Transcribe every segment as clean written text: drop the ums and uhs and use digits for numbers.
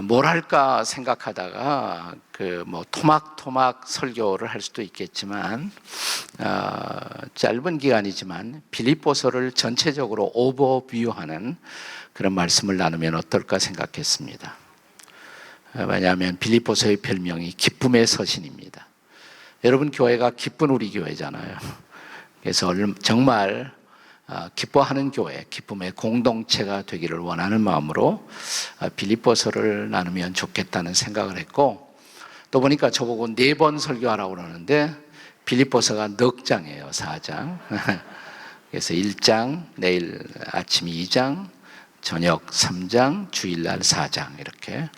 뭘 할까 생각하다가 토막토막 설교를 할 수도 있겠지만 짧은 기간이지만 빌립보서를 전체적으로 오버뷰하는 그런 말씀을 나누면 어떨까 생각했습니다. 왜냐하면 빌립보서의 별명이 기쁨의 서신입니다. 여러분 교회가 기쁜 우리 교회잖아요. 그래서 정말 기뻐하는 교회, 기쁨의 공동체가 되기를 원하는 마음으로 빌립보서를 나누면 좋겠다는 생각을 했고, 또 보니까 저보고 4번 설교하라고 그러는데 빌립보서가 넉 장이에요. 4장. 그래서 1장, 내일 아침 2장, 저녁 3장, 주일날 4장 이렇게.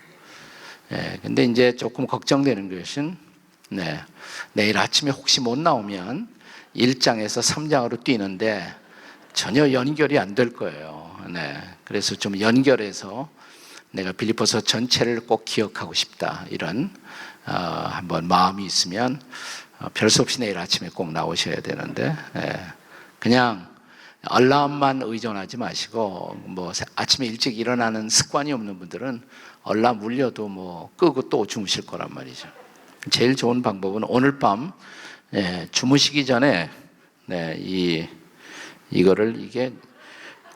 근데 이제 조금 걱정되는 것은 내일 아침에 혹시 못 나오면 1장에서 3장으로 뛰는데 전혀 연결이 안 될 거예요. 그래서 좀 연결해서 내가 빌립보서 전체를 꼭 기억하고 싶다, 이런 한번 마음이 있으면 별 수 없이 내일 아침에 꼭 나오셔야 되는데, 그냥 알람만 의존하지 마시고, 아침에 일찍 일어나는 습관이 없는 분들은 알람 울려도 끄고 또 주무실 거란 말이죠. 제일 좋은 방법은 오늘 밤 주무시기 전에 이거를 이게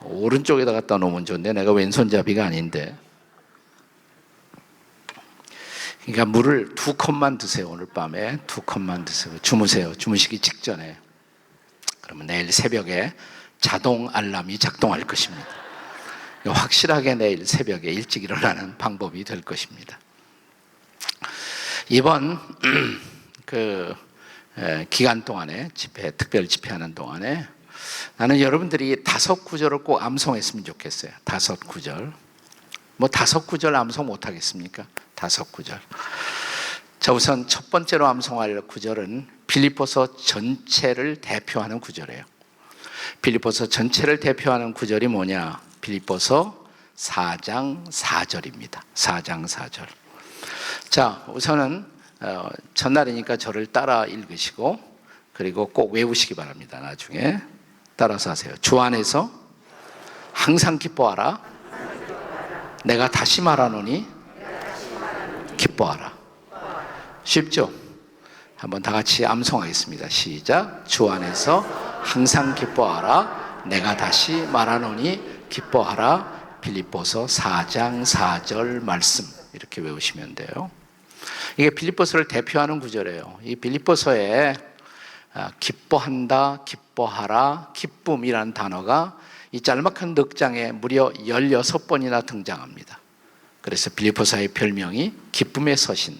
오른쪽에다 갖다 놓으면 좋은데 내가 왼손잡이가 아닌데, 그러니까 물을 2컵만 드세요. 오늘 밤에 2컵만 드세요. 주무세요. 주무시기 직전에. 그러면 내일 새벽에 자동 알람이 작동할 것입니다. 확실하게 내일 새벽에 일찍 일어나는 방법이 될 것입니다. 이번 기간 동안에 특별 집회하는 동안에 나는 여러분들이 5구절을 꼭 암송했으면 좋겠어요. 5구절. 5구절 암송 못하겠습니까? 5구절. 자, 우선 첫 번째로 암송할 구절은 빌립보서 전체를 대표하는 구절이에요. 빌립보서 전체를 대표하는 구절이 뭐냐? 빌립보서 4장 4절입니다. 4장 4절. 자, 우선은 첫날이니까 저를 따라 읽으시고, 그리고 꼭 외우시기 바랍니다. 나중에 따라서 하세요. 주 안에서 항상 기뻐하라. 내가 다시 말하노니 기뻐하라. 쉽죠? 한번 다 같이 암송하겠습니다. 시작. 주 안에서 항상 기뻐하라. 내가 다시 말하노니 기뻐하라. 빌립보서 4장 4절 말씀, 이렇게 외우시면 돼요. 이게 빌립보서를 대표하는 구절이에요. 이 빌립보서에 기뻐한다, 기뻐하라, 기쁨이라는 단어가 이 짤막한 넉 장에 무려 16번이나 등장합니다. 그래서 빌립보서의 별명이 기쁨의 서신,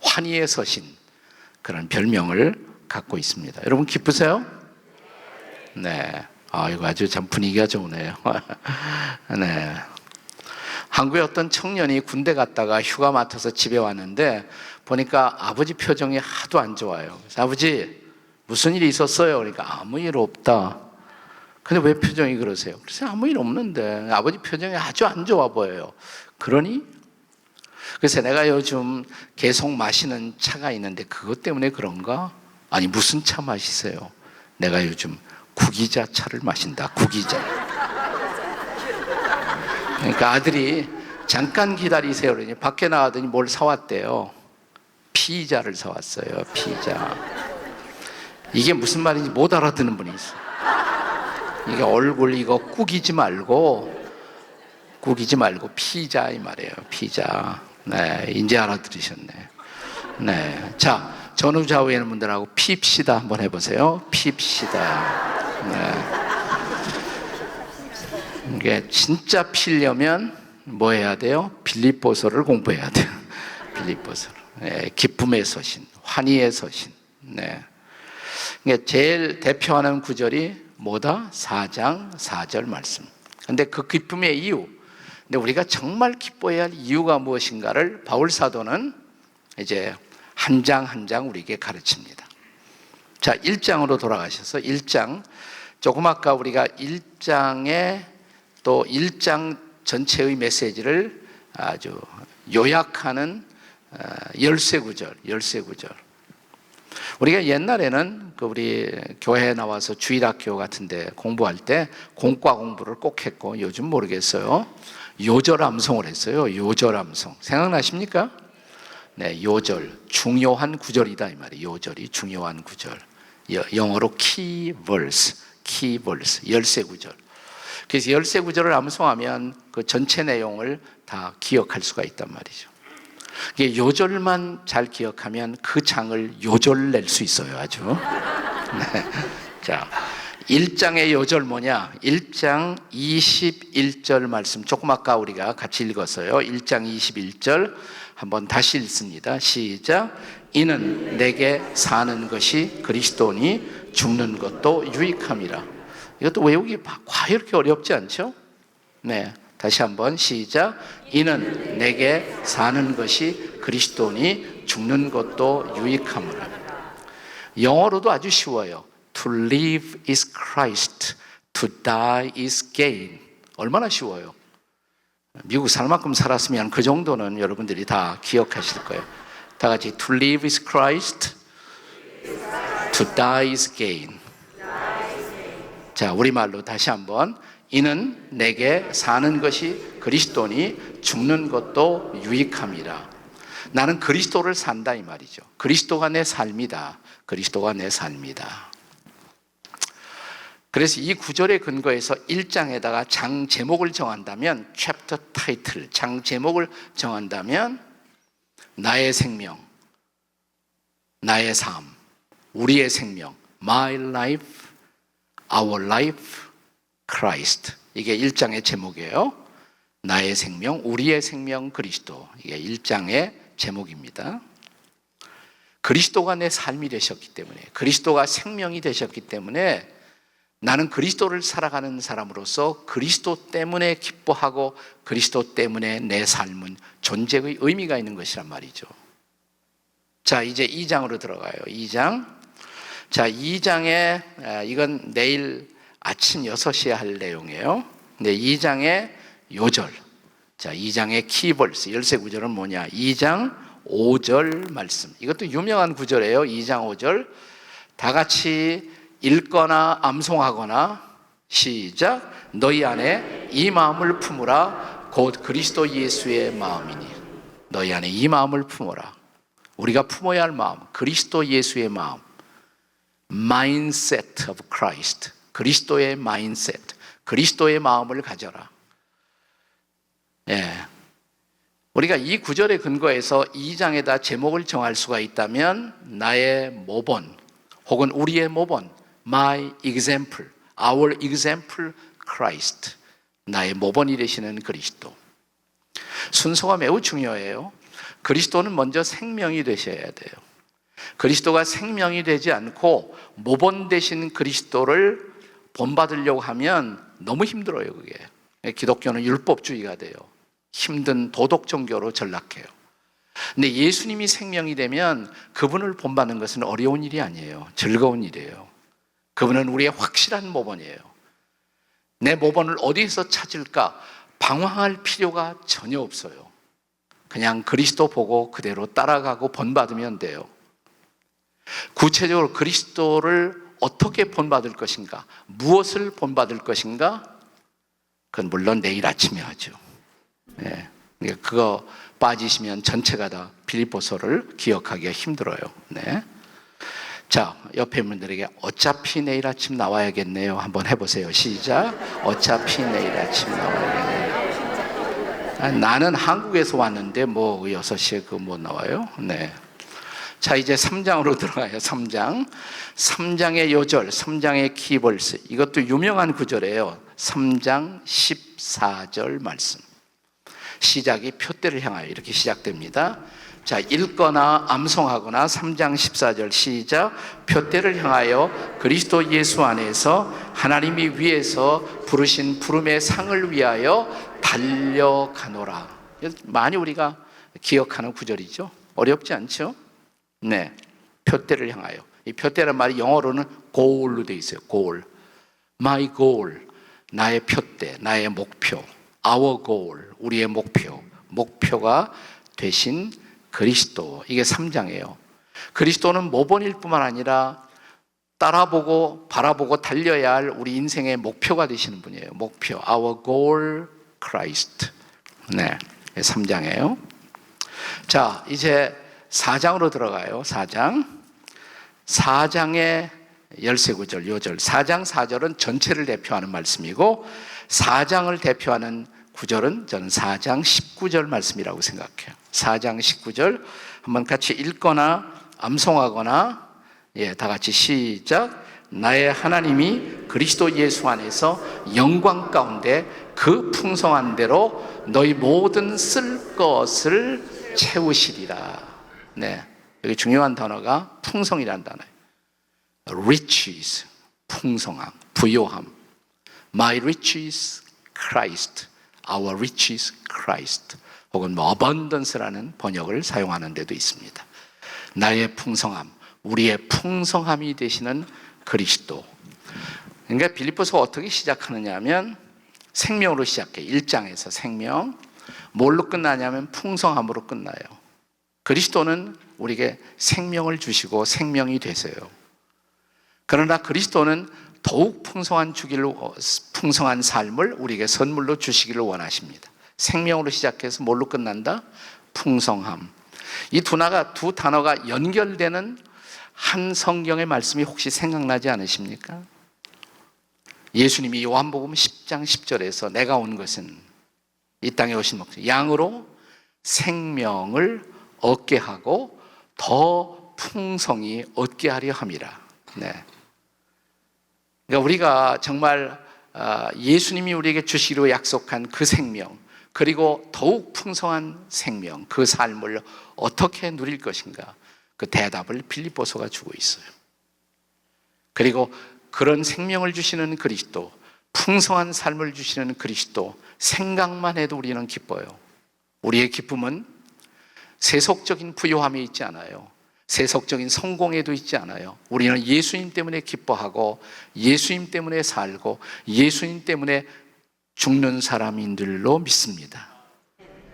환희의 서신, 그런 별명을 갖고 있습니다. 여러분 기쁘세요? 네. 이거 아주 참 분위기가 좋으네요. 네. 한국의 어떤 청년이 군대 갔다가 휴가 맡아서 집에 왔는데 보니까 아버지 표정이 하도 안 좋아요. 그래서 아버지 무슨 일이 있었어요? 그러니까 아무 일 없다. 근데 왜 표정이 그러세요? 그래서 아무 일 없는데 아버지 표정이 아주 안 좋아 보여요. 그러니? 그래서 내가 요즘 계속 마시는 차가 있는데 그것 때문에 그런가? 아니 무슨 차 마시세요? 내가 요즘 구기자 차를 마신다. 구기자. 그러니까 아들이 잠깐 기다리세요. 그러니 밖에 나가더니 뭘 사왔대요. 피자를 사왔어요. 피자. 이게 무슨 말인지 못 알아듣는 분이 있어요. 이게 얼굴 이거 구기지 말고 피자 이 말이에요. 피자. 네, 이제 알아들으셨네. 네, 자, 전후 좌우에 있는 분들하고 핍시다 한번 해보세요. 핍시다. 네. 이게 진짜 피려면 뭐 해야 돼요? 빌립보서를 공부해야 돼요. 빌립보서를. 네, 기쁨의 서신, 환희의 서신. 네. 이게 제일 대표하는 구절이 뭐다? 4장 4절 말씀. 근데 그 기쁨의 이유, 근데 우리가 정말 기뻐해야 할 이유가 무엇인가를 바울 사도는 이제 한 장 한 장 우리에게 가르칩니다. 자, 1장으로 돌아가셔서 1장, 조금 아까 우리가 1장에 또 1장 전체의 메시지를 아주 요약하는 열쇠 구절. 우리가 옛날에는 우리 교회에 나와서 주일학교 같은 데 공부할 때 공과 공부를 꼭 했고, 요즘 모르겠어요. 요절 암송을 했어요. 요절 암송. 생각나십니까? 네, 요절. 중요한 구절이다 이 말이에요. 요절이 중요한 구절. 영어로 key verse, 열쇠 구절. 그래서 열쇠 구절을 암송하면 그 전체 내용을 다 기억할 수가 있단 말이죠. 이게 요절만 잘 기억하면 그 장을 요절 낼 수 있어요, 아주. 네. 자, 1장의 요절 뭐냐? 1장 21절 말씀 조금 아까 우리가 같이 읽었어요. 1장 21절 한번 다시 읽습니다. 시작. 이는 내게 사는 것이 그리스도니 죽는 것도 유익함이라. 이것도 외우기 과연 이렇게 어렵지 않죠? 네, 다시 한번 시작. 이는 내게 사는 것이 그리스도니 죽는 것도 유익함이라. 영어로도 아주 쉬워요. To live is Christ, to die is gain. 얼마나 쉬워요. 미국 살 만큼 살았으면 그 정도는 여러분들이 다 기억하실 거예요. 다 같이 To live is Christ, to die is gain. 자, 우리말로 다시 한번. 이는 내게 사는 것이 그리스도니 죽는 것도 유익함이라. 나는 그리스도를 산다 이 말이죠. 그리스도가 내 삶이다. 그리스도가 내 삶이다. 그래서 이 구절에 근거해서 1장에다가 장 제목을 정한다면, 챕터 타이틀, 장 제목을 정한다면 나의 생명, 나의 삶, 우리의 생명, my life, our life, Christ. 이게 1장의 제목이에요. 나의 생명, 우리의 생명, 그리스도. 이게 1장의 제목입니다. 그리스도가 내 삶이 되셨기 때문에, 그리스도가 생명이 되셨기 때문에 나는 그리스도를 살아가는 사람으로서 그리스도 때문에 기뻐하고 그리스도 때문에 내 삶은 존재의 의미가 있는 것이란 말이죠. 자, 이제 2장으로 들어가요. 2장. 자, 2장에 이건 내일 아침 6시에 할 내용이에요. 네, 2장의 요절. 자, 2장의 키버스, 열쇠 구절은 뭐냐? 2장 5절 말씀. 이것도 유명한 구절이에요. 2장 5절. 다 같이 읽거나 암송하거나 시작. 너희 안에 이 마음을 품으라. 곧 그리스도 예수의 마음이니. 너희 안에 이 마음을 품어라. 우리가 품어야 할 마음, 그리스도 예수의 마음. Mindset of Christ. 그리스도의 마인셋. 그리스도의 마음을 가져라. 예. 우리가 이 구절에 근거해서 2장에다 제목을 정할 수가 있다면 나의 모본 혹은 우리의 모본, my example, our example Christ. 나의 모본이 되시는 그리스도. 순서가 매우 중요해요. 그리스도는 먼저 생명이 되셔야 돼요. 그리스도가 생명이 되지 않고 모본 되신 그리스도를 본받으려고 하면 너무 힘들어요, 그게. 기독교는 율법주의가 돼요. 힘든 도덕 종교로 전락해요. 근데 예수님이 생명이 되면 그분을 본받는 것은 어려운 일이 아니에요. 즐거운 일이에요. 그분은 우리의 확실한 모본이에요. 내 모본을 어디에서 찾을까? 방황할 필요가 전혀 없어요. 그냥 그리스도 보고 그대로 따라가고 본받으면 돼요. 구체적으로 그리스도를 어떻게 본받을 것인가? 무엇을 본받을 것인가? 그건 물론 내일 아침에 하죠. 네. 그거 빠지시면 전체가 다 빌립보서를 기억하기가 힘들어요. 네. 자, 옆에 분들에게 어차피 내일 아침 나와야겠네요. 한번 해보세요. 시작. 어차피 내일 아침 나와야겠네요. 나는 한국에서 왔는데 뭐 6시에 그 못 나와요? 네. 자, 이제 3장으로 들어가요. 3장. 3장의 요절, 3장의 키버스. 이것도 유명한 구절이에요. 3장 14절 말씀. 시작이 표대를 향하여 이렇게 시작됩니다. 자, 읽거나 암송하거나 3장 14절 시작. 표대를 향하여 그리스도 예수 안에서 하나님이 위에서 부르신 부름의 상을 위하여 달려가노라. 많이 우리가 기억하는 구절이죠. 어렵지 않죠? 네, 표대를 향하여. 이 표대란 말이 영어로는 goal로 되어 있어요. goal. My goal. 나의 표대, 나의 목표. Our goal. 우리의 목표. 목표가 되신 그리스도. 이게 3장이에요. 그리스도는 모본일 뿐만 아니라 따라보고 바라보고 달려야 할 우리 인생의 목표가 되시는 분이에요. 목표. Our goal, Christ. 네, 3장이에요. 자, 이제 4장으로 들어가요. 4장의 13구절, 요절. 4장 4절은 전체를 대표하는 말씀이고 4장을 대표하는 구절은 저는 4장 19절 말씀이라고 생각해요. 4장 19절 한번 같이 읽거나 암송하거나 다 같이 시작. 나의 하나님이 그리스도 예수 안에서 영광 가운데 그 풍성한 대로 너희 모든 쓸 것을 채우시리라. 네, 여기 중요한 단어가 풍성이라는 단어예요. riches, 풍성함, 부요함. My riches Christ, our riches Christ. 혹은 abundance라는 번역을 사용하는 데도 있습니다. 나의 풍성함, 우리의 풍성함이 되시는 그리스도. 그러니까 빌립보서가 어떻게 시작하느냐 하면 생명으로 시작해. 1장에서 생명. 뭘로 끝나냐면 풍성함으로 끝나요. 그리스도는 우리에게 생명을 주시고 생명이 되세요. 그러나 그리스도는 더욱 풍성한 삶을 우리에게 선물로 주시기를 원하십니다. 생명으로 시작해서 뭘로 끝난다? 풍성함. 이 두 단어가 연결되는 한 성경의 말씀이 혹시 생각나지 않으십니까? 예수님이 요한복음 10장 10절에서 내가 온 것은 이 땅에 오신 목적 양으로 생명을 얻게 하고 더 풍성히 얻게 하려 함이라. 네. 그러니까 우리가 정말 예수님이 우리에게 주시기로 약속한 그 생명, 그리고 더욱 풍성한 생명, 그 삶을 어떻게 누릴 것인가? 그 대답을 빌립보서가 주고 있어요. 그리고 그런 생명을 주시는 그리스도, 풍성한 삶을 주시는 그리스도 생각만 해도 우리는 기뻐요. 우리의 기쁨은 세속적인 부요함에 있지 않아요. 세속적인 성공에도 있지 않아요. 우리는 예수님 때문에 기뻐하고 예수님 때문에 살고 예수님 때문에 죽는 사람인 줄로 믿습니다.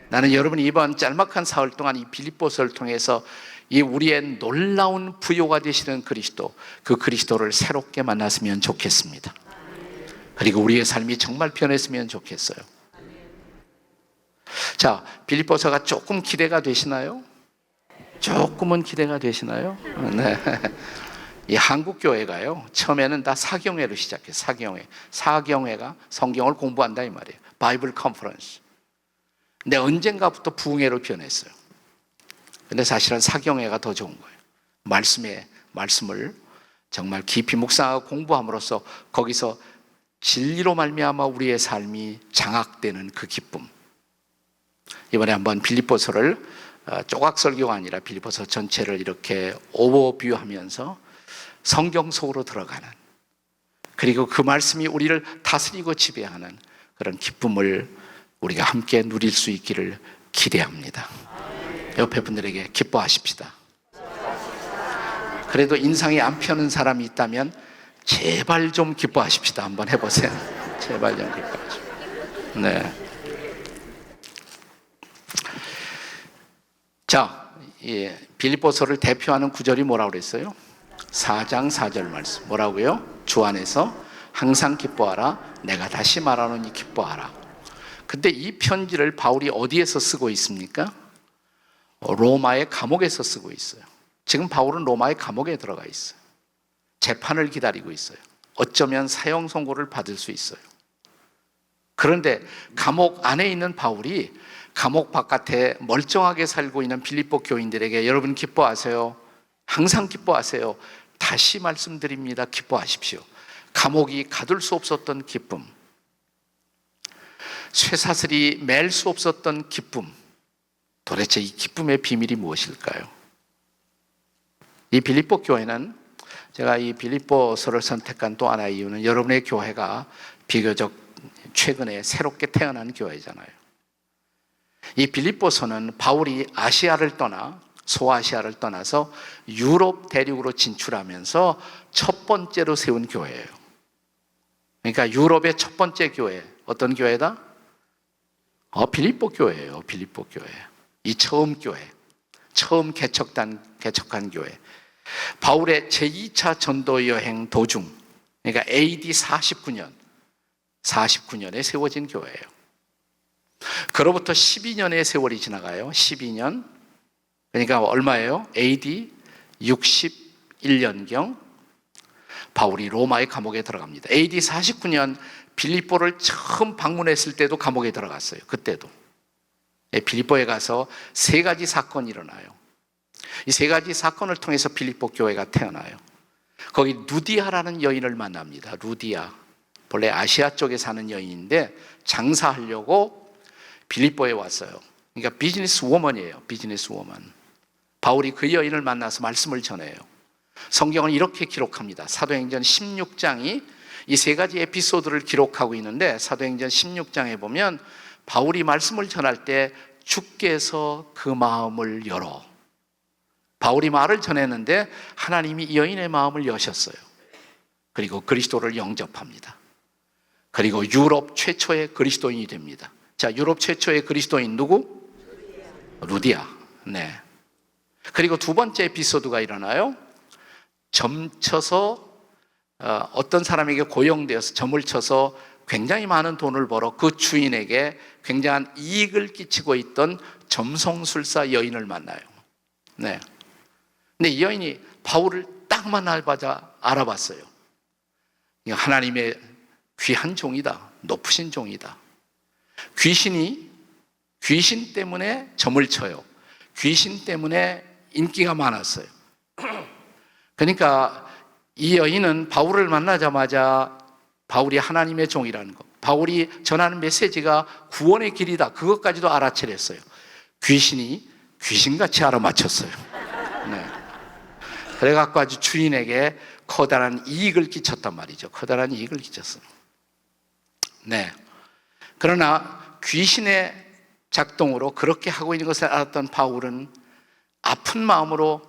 나는 여러분이 이번 짤막한 사흘 동안 이 빌립보서를 통해서 이 우리의 놀라운 부요가 되시는 그리스도, 그 그리스도를 새롭게 만났으면 좋겠습니다. 그리고 우리의 삶이 정말 변했으면 좋겠어요. 자, 빌립보서가 조금 기대가 되시나요? 조금은 기대가 되시나요? 네. 이 한국 교회가요, 처음에는 다 사경회로 시작해요. 사경회가 성경을 공부한다 이 말이에요. 바이블 컨퍼런스. 근데 언젠가부터 부흥회로 변했어요. 근데 사실은 사경회가 더 좋은 거예요. 말씀을 정말 깊이 묵상하고 공부함으로써 거기서 진리로 말미암아 우리의 삶이 장악되는 그 기쁨. 이번에 한번 빌립보서를 조각 설교가 아니라 빌립보서 전체를 이렇게 오버뷰하면서 성경 속으로 들어가는, 그리고 그 말씀이 우리를 다스리고 지배하는 그런 기쁨을 우리가 함께 누릴 수 있기를 기대합니다. 옆에 분들에게 기뻐하십시다. 그래도 인상이 안 펴는 사람이 있다면 제발 좀 기뻐하십시다. 한번 해보세요. 제발 좀 기뻐하십시다. 네. 자, 빌립보서를 대표하는 구절이 뭐라고 그랬어요? 4장 4절 말씀. 뭐라고요? 주 안에서 항상 기뻐하라. 내가 다시 말하노니 기뻐하라. 근데 이 편지를 바울이 어디에서 쓰고 있습니까? 로마의 감옥에서 쓰고 있어요. 지금 바울은 로마의 감옥에 들어가 있어요. 재판을 기다리고 있어요. 어쩌면 사형 선고를 받을 수 있어요. 그런데 감옥 안에 있는 바울이 감옥 바깥에 멀쩡하게 살고 있는 빌립보 교인들에게 여러분 기뻐하세요. 항상 기뻐하세요. 다시 말씀드립니다. 기뻐하십시오. 감옥이 가둘 수 없었던 기쁨, 쇠사슬이 맬 수 없었던 기쁨, 도대체 이 기쁨의 비밀이 무엇일까요? 이 빌립보 교회는, 제가 이 빌립보서를 선택한 또 하나의 이유는 여러분의 교회가 비교적 최근에 새롭게 태어난 교회잖아요. 이 빌립보서는 바울이 아시아를 떠나, 소아시아를 떠나서 유럽 대륙으로 진출하면서 첫 번째로 세운 교회예요. 그러니까 유럽의 첫 번째 교회, 어떤 교회다? 빌립보 교회예요. 빌립보 교회. 이 처음 교회, 처음 개척한 교회. 바울의 제2차 전도 여행 도중, 그러니까 AD 49년에 세워진 교회예요. 그로부터 12년의 세월이 지나가요. 12년. 그러니까 얼마예요? AD 61년경 바울이 로마의 감옥에 들어갑니다. AD 49년 빌립보를 처음 방문했을 때도 감옥에 들어갔어요. 그때도. 빌립보에 가서 세 가지 사건이 일어나요. 이 세 가지 사건을 통해서 빌립보 교회가 태어나요. 거기 루디아라는 여인을 만납니다. 루디아. 본래 아시아 쪽에 사는 여인인데 장사하려고 빌립보에 왔어요. 그러니까 비즈니스 워먼이에요. 비즈니스 워먼. 바울이 그 여인을 만나서 말씀을 전해요. 성경은 이렇게 기록합니다. 사도행전 16장이 이 세 가지 에피소드를 기록하고 있는데 사도행전 16장에 보면 바울이 말씀을 전할 때 주께서 그 마음을 열어. 바울이 말을 전했는데 하나님이 이 여인의 마음을 여셨어요. 그리고 그리스도를 영접합니다. 그리고 유럽 최초의 그리스도인이 됩니다. 자, 유럽 최초의 그리스도인 누구? 루디아. 네. 그리고 두 번째 에피소드가 일어나요. 점쳐서 어떤 사람에게 고용되어서 점을 쳐서 굉장히 많은 돈을 벌어 그 주인에게 굉장한 이익을 끼치고 있던 점성술사 여인을 만나요. 네. 근데 이 여인이 바울을 딱 만나자마자 알아봤어요. 하나님의 귀한 종이다. 높으신 종이다. 귀신 때문에 점을 쳐요. 귀신 때문에 인기가 많았어요. 그러니까 이 여인은 바울을 만나자마자 바울이 하나님의 종이라는 것, 바울이 전하는 메시지가 구원의 길이다, 그것까지도 알아채렸어요. 귀신이 귀신같이 알아맞혔어요. 네. 그래갖고 아주 주인에게 커다란 이익을 끼쳤단 말이죠. 커다란 이익을 끼쳤어요. 네. 그러나 귀신의 작동으로 그렇게 하고 있는 것을 알았던 바울은 아픈 마음으로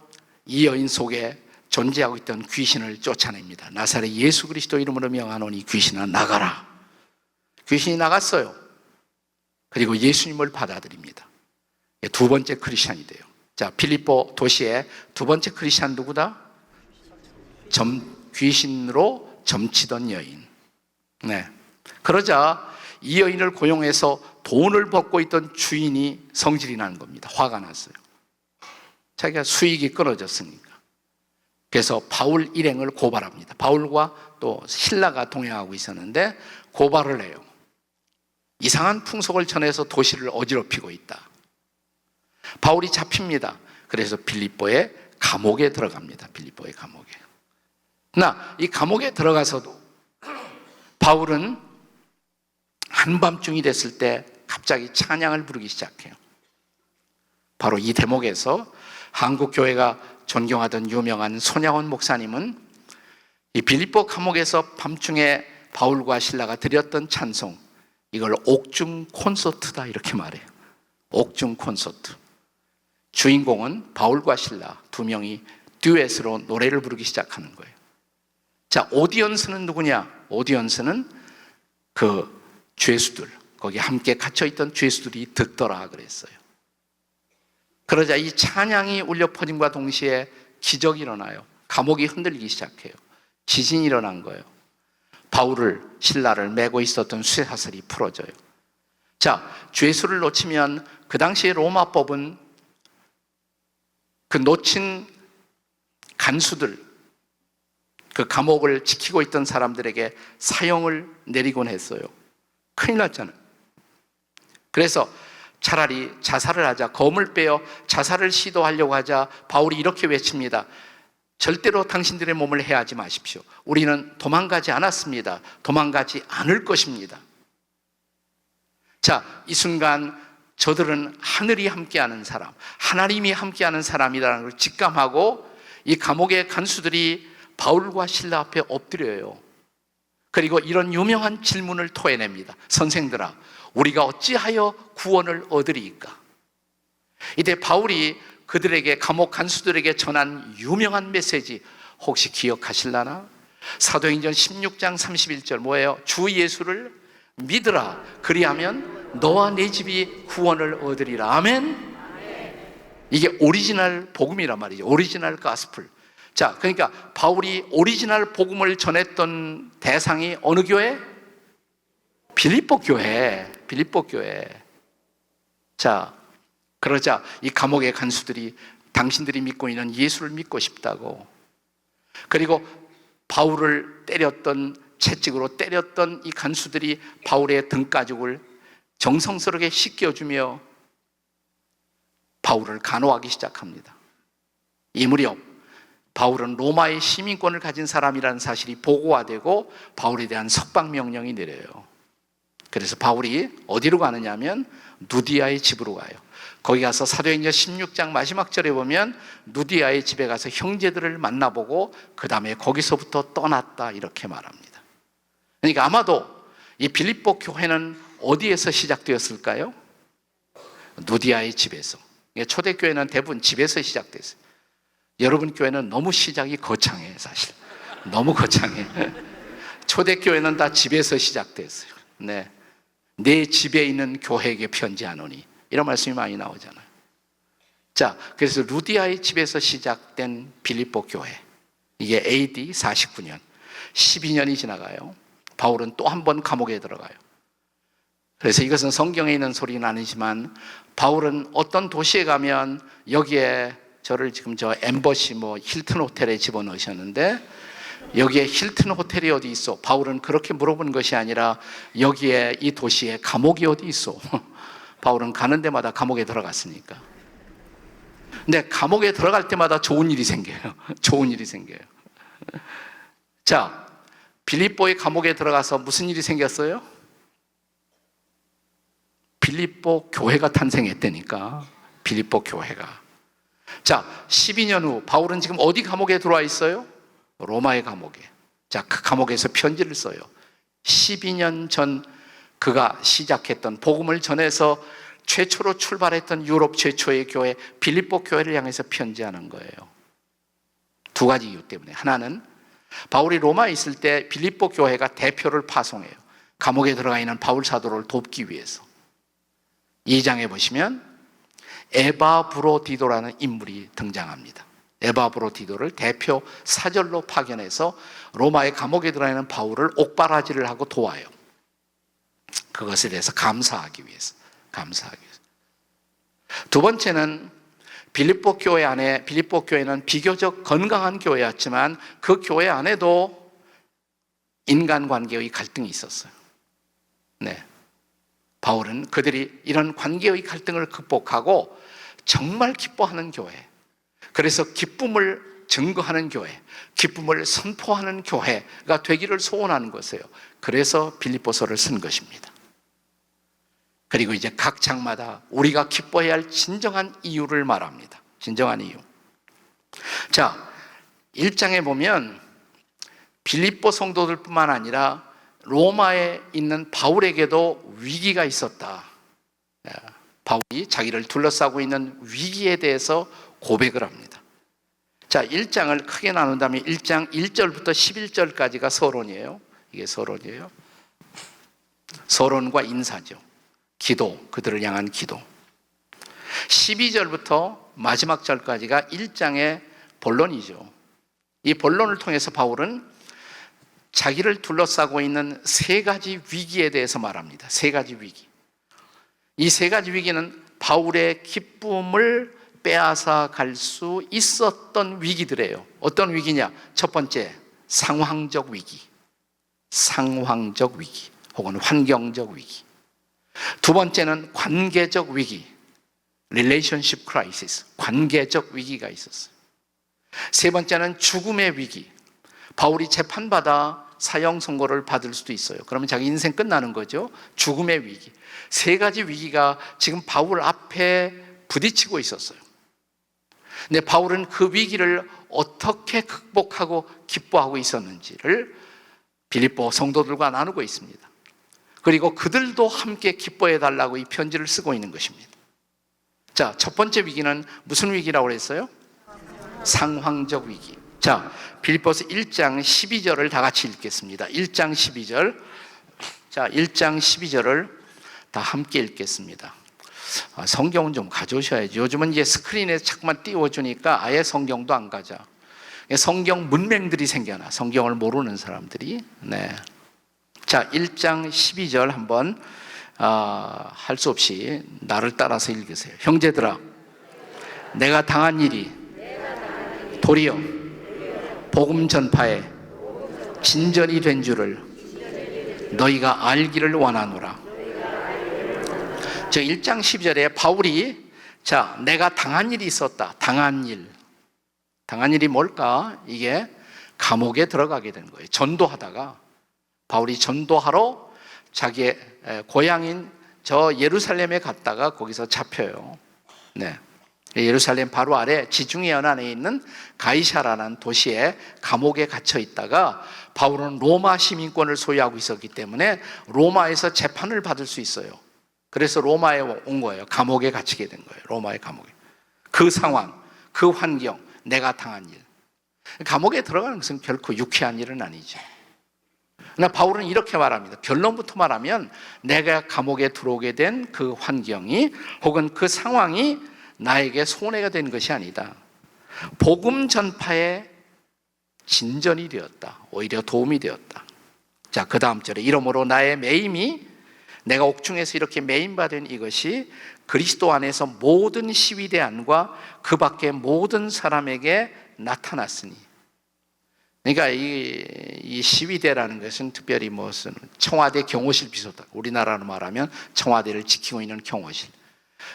이 여인 속에 존재하고 있던 귀신을 쫓아냅니다. 나사렛 예수 그리스도 이름으로 명하노니 귀신아 나가라. 귀신이 나갔어요. 그리고 예수님을 받아들입니다. 두 번째 크리스찬이 돼요. 자, 빌립보 도시의 두 번째 크리스찬 누구다? 귀신으로 점치던 여인. 네. 그러자 이 여인을 고용해서 돈을 벗고 있던 주인이 성질이 나는 겁니다. 화가 났어요. 자기가 수익이 끊어졌으니까. 그래서 바울 일행을 고발합니다. 바울과 또 신라가 동행하고 있었는데 고발을 해요. 이상한 풍속을 전해서 도시를 어지럽히고 있다. 바울이 잡힙니다. 그래서 빌립보의 감옥에 들어갑니다. 빌립보의 감옥에. 그러나 이 감옥에 들어가서도 바울은 한밤중이 됐을 때 갑자기 찬양을 부르기 시작해요. 바로 이 대목에서 한국 교회가 존경하던 유명한 손양원 목사님은 이 빌립보 감옥에서 밤중에 바울과 신라가 드렸던 찬송, 이걸 옥중 콘서트다 이렇게 말해요. 옥중 콘서트. 주인공은 바울과 신라 두 명이 듀엣으로 노래를 부르기 시작하는 거예요. 자, 오디언스는 누구냐? 오디언스는 그 죄수들, 거기 함께 갇혀있던 죄수들이 듣더라 그랬어요. 그러자 이 찬양이 울려 퍼짐과 동시에 기적이 일어나요. 감옥이 흔들리기 시작해요. 지진이 일어난 거예요. 바울을, 신라를 메고 있었던 쇠사슬이 풀어져요. 자, 죄수를 놓치면 그 당시에 로마법은 그 놓친 간수들, 그 감옥을 지키고 있던 사람들에게 사형을 내리곤 했어요. 큰일 났잖아요. 그래서 차라리 자살을 하자, 검을 빼어 자살을 시도하려고 하자 바울이 이렇게 외칩니다. 절대로 당신들의 몸을 해하지 마십시오. 우리는 도망가지 않았습니다. 도망가지 않을 것입니다. 자, 이 순간 저들은 하늘이 함께하는 사람, 하나님이 함께하는 사람이라는 걸 직감하고 이 감옥의 간수들이 바울과 신라 앞에 엎드려요. 그리고 이런 유명한 질문을 토해냅니다. 선생들아, 우리가 어찌하여 구원을 얻으리이까? 이때 바울이 그들에게, 감옥 간수들에게 전한 유명한 메시지 혹시 기억하실라나? 사도행전 16장 31절 뭐예요? 주 예수를 믿으라. 그리하면 너와 내 집이 구원을 얻으리라. 아멘? 이게 오리지널 복음이란 말이죠. 오리지널 가스플. 자, 그러니까 바울이 오리지널 복음을 전했던 대상이 어느 교회? 빌립보 교회. 빌립보 교회. 자, 그러자 이 감옥의 간수들이 당신들이 믿고 있는 예수를 믿고 싶다고, 그리고 바울을 때렸던, 채찍으로 때렸던 이 간수들이 바울의 등가죽을 정성스럽게 씻겨주며 바울을 간호하기 시작합니다. 이 무렵 바울은 로마의 시민권을 가진 사람이라는 사실이 보고화되고 바울에 대한 석방 명령이 내려요. 그래서 바울이 어디로 가느냐 하면 누디아의 집으로 가요. 거기 가서 사도행전 16장 마지막 절에 보면 누디아의 집에 가서 형제들을 만나보고 그 다음에 거기서부터 떠났다 이렇게 말합니다. 그러니까 아마도 이 빌립보 교회는 어디에서 시작되었을까요? 누디아의 집에서. 초대교회는 대부분 집에서 시작됐어요. 여러분 교회는 너무 시작이 거창해, 사실. 너무 거창해. 초대교회는 다 집에서 시작됐어요. 네. 내 집에 있는 교회에게 편지하노니. 이런 말씀이 많이 나오잖아요. 자, 그래서 루디아의 집에서 시작된 빌립보 교회. 이게 AD 49년. 12년이 지나가요. 바울은 또 한 번 감옥에 들어가요. 그래서 이것은 성경에 있는 소리는 아니지만 바울은 어떤 도시에 가면 여기에 저를 지금 저 엠버시 힐튼 호텔에 집어넣으셨는데 여기에 힐튼 호텔이 어디 있어? 바울은 그렇게 물어본 것이 아니라 여기에 이 도시에 감옥이 어디 있어? 바울은 가는 데마다 감옥에 들어갔으니까. 근데 감옥에 들어갈 때마다 좋은 일이 생겨요. 좋은 일이 생겨요. 자, 빌립보의 감옥에 들어가서 무슨 일이 생겼어요? 빌립보 교회가 탄생했다니까. 빌립보 교회가. 자, 12년 후 바울은 지금 어디 감옥에 들어와 있어요? 로마의 감옥에. 자, 그 감옥에서 편지를 써요. 12년 전 그가 시작했던 복음을 전해서 최초로 출발했던 유럽 최초의 교회 빌립보 교회를 향해서 편지하는 거예요. 두 가지 이유 때문에. 하나는 바울이 로마에 있을 때 빌립보 교회가 대표를 파송해요. 감옥에 들어가 있는 바울 사도를 돕기 위해서. 2장에 보시면 에바브로디도라는 인물이 등장합니다. 에바브로디도를 대표 사절로 파견해서 로마의 감옥에 들어가 있는 바울을 옥바라지를 하고 도와요. 그것에 대해서 감사하기 위해서. 두 번째는 빌립보 교회는 비교적 건강한 교회였지만 그 교회 안에도 인간관계의 갈등이 있었어요. 네. 바울은 그들이 이런 관계의 갈등을 극복하고 정말 기뻐하는 교회, 그래서 기쁨을 증거하는 교회, 기쁨을 선포하는 교회가 되기를 소원하는 것이에요. 그래서 빌립보서를 쓴 것입니다. 그리고 이제 각 장마다 우리가 기뻐해야 할 진정한 이유를 말합니다. 진정한 이유. 자, 1장에 보면 빌립보 성도들뿐만 아니라 로마에 있는 바울에게도 위기가 있었다. 바울이 자기를 둘러싸고 있는 위기에 대해서 고백을 합니다. 자, 1장을 크게 나눈다면 1장 1절부터 11절까지가 서론이에요. 이게 서론이에요. 서론과 인사죠. 기도, 그들을 향한 기도. 12절부터 마지막 절까지가 1장의 본론이죠. 이 본론을 통해서 바울은 자기를 둘러싸고 있는 세 가지 위기에 대해서 말합니다. 세 가지 위기. 이 세 가지 위기는 바울의 기쁨을 빼앗아 갈 수 있었던 위기들이에요. 어떤 위기냐? 첫 번째, 상황적 위기. 상황적 위기 혹은 환경적 위기. 두 번째는 관계적 위기. relationship crisis. 관계적 위기가 있었어요. 세 번째는 죽음의 위기. 바울이 재판받아 사형 선고를 받을 수도 있어요. 그러면 자기 인생 끝나는 거죠. 죽음의 위기. 세 가지 위기가 지금 바울 앞에 부딪히고 있었어요. 근데 바울은 그 위기를 어떻게 극복하고 기뻐하고 있었는지를 빌립보 성도들과 나누고 있습니다. 그리고 그들도 함께 기뻐해 달라고 이 편지를 쓰고 있는 것입니다. 자, 첫 번째 위기는 무슨 위기라고 했어요? 상황적 위기. 자, 빌립보서 1장 12절을 다 같이 읽겠습니다. 1장 12절. 자, 1장 12절을 다 함께 읽겠습니다. 성경은 좀 가져오셔야지. 요즘은 이제 스크린에 자꾸만 띄워주니까 아예 성경도 안 가져. 성경 문맹들이 생겨나. 성경을 모르는 사람들이. 네. 자, 1장 12절 한번 할 수 없이 나를 따라서 읽으세요. 형제들아, 내가 당한 일이 도리어 복음 전파에 진전이 된 줄을 너희가 알기를 원하노라. 저 1장 12절에 바울이 내가 당한 일이 있었다. 당한 일이 뭘까? 이게 감옥에 들어가게 된 거예요. 전도하다가 바울이 전도하러 자기의 고향인 저 예루살렘에 갔다가 거기서 잡혀요. 네. 예루살렘 바로 아래 지중해 연안에 있는 가이사라는 도시에 감옥에 gat혀 있다가 바울은 로마 시민권을 소유하고 있었기 때문에 로마에서 재판을 받을 수 있어요. 그래서 로마에 온 거예요. 감옥에 갇히게 된 거예요. 로마의 감옥에. 그 상황, 그 환경, 내가 당한 일. 감옥에 들어가는 것은 결코 유쾌한 일은 아니죠. 그러나 바울은 이렇게 말합니다. 결론부터 말하면 내가 감옥에 들어오게 된 그 환경이 혹은 그 상황이 나에게 손해가 된 것이 아니다. 복음 전파에 진전이 되었다. 오히려 도움이 되었다. 그 다음 절에 이러므로 나의 매임이 내가 옥중에서 이렇게 매임받은 이것이 그리스도 안에서 모든 시위대 안과 그 밖의 모든 사람에게 나타났으니. 그러니까 이 시위대라는 것은 특별히 무슨 청와대 경호실 비슷하다. 우리나라로 말하면 청와대를 지키고 있는 경호실.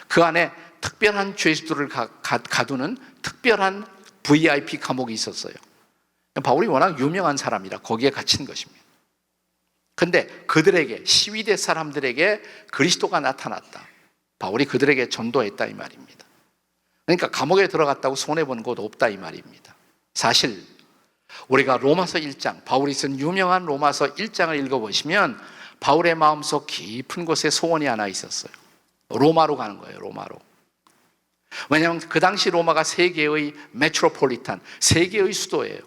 그 안에 특별한 죄수들을 가두는 특별한 VIP 감옥이 있었어요. 바울이 워낙 유명한 사람이라 거기에 갇힌 것입니다. 그런데 그들에게, 시위대 사람들에게 그리스도가 나타났다. 바울이 그들에게 전도했다 이 말입니다. 그러니까 감옥에 들어갔다고 손해본 곳 없다 이 말입니다. 사실 우리가 로마서 1장, 바울이 쓴 유명한 로마서 1장을 읽어보시면 바울의 마음속 깊은 곳에 소원이 하나 있었어요. 로마로 가는 거예요. 로마로. 왜냐하면 그 당시 로마가 세계의 메트로폴리탄, 세계의 수도예요.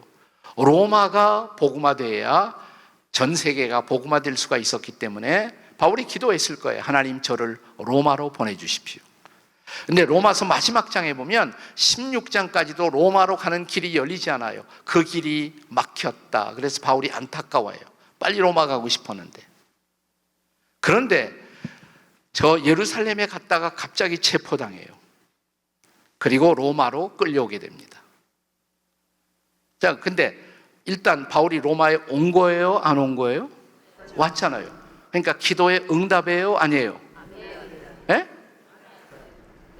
로마가 복음화되어야 전 세계가 복음화될 수가 있었기 때문에 바울이 기도했을 거예요. 하나님 저를 로마로 보내주십시오. 근데 로마서 마지막 장에 보면 16장까지도 로마로 가는 길이 열리지 않아요. 그 길이 막혔다. 그래서 바울이 안타까워요. 빨리 로마 가고 싶었는데. 그런데 저 예루살렘에 갔다가 갑자기 체포당해요. 그리고 로마로 끌려오게 됩니다. 근데 일단 바울이 로마에 온 거예요? 안 온 거예요? 왔잖아요. 그러니까 기도의 응답이에요? 아니에요? 예?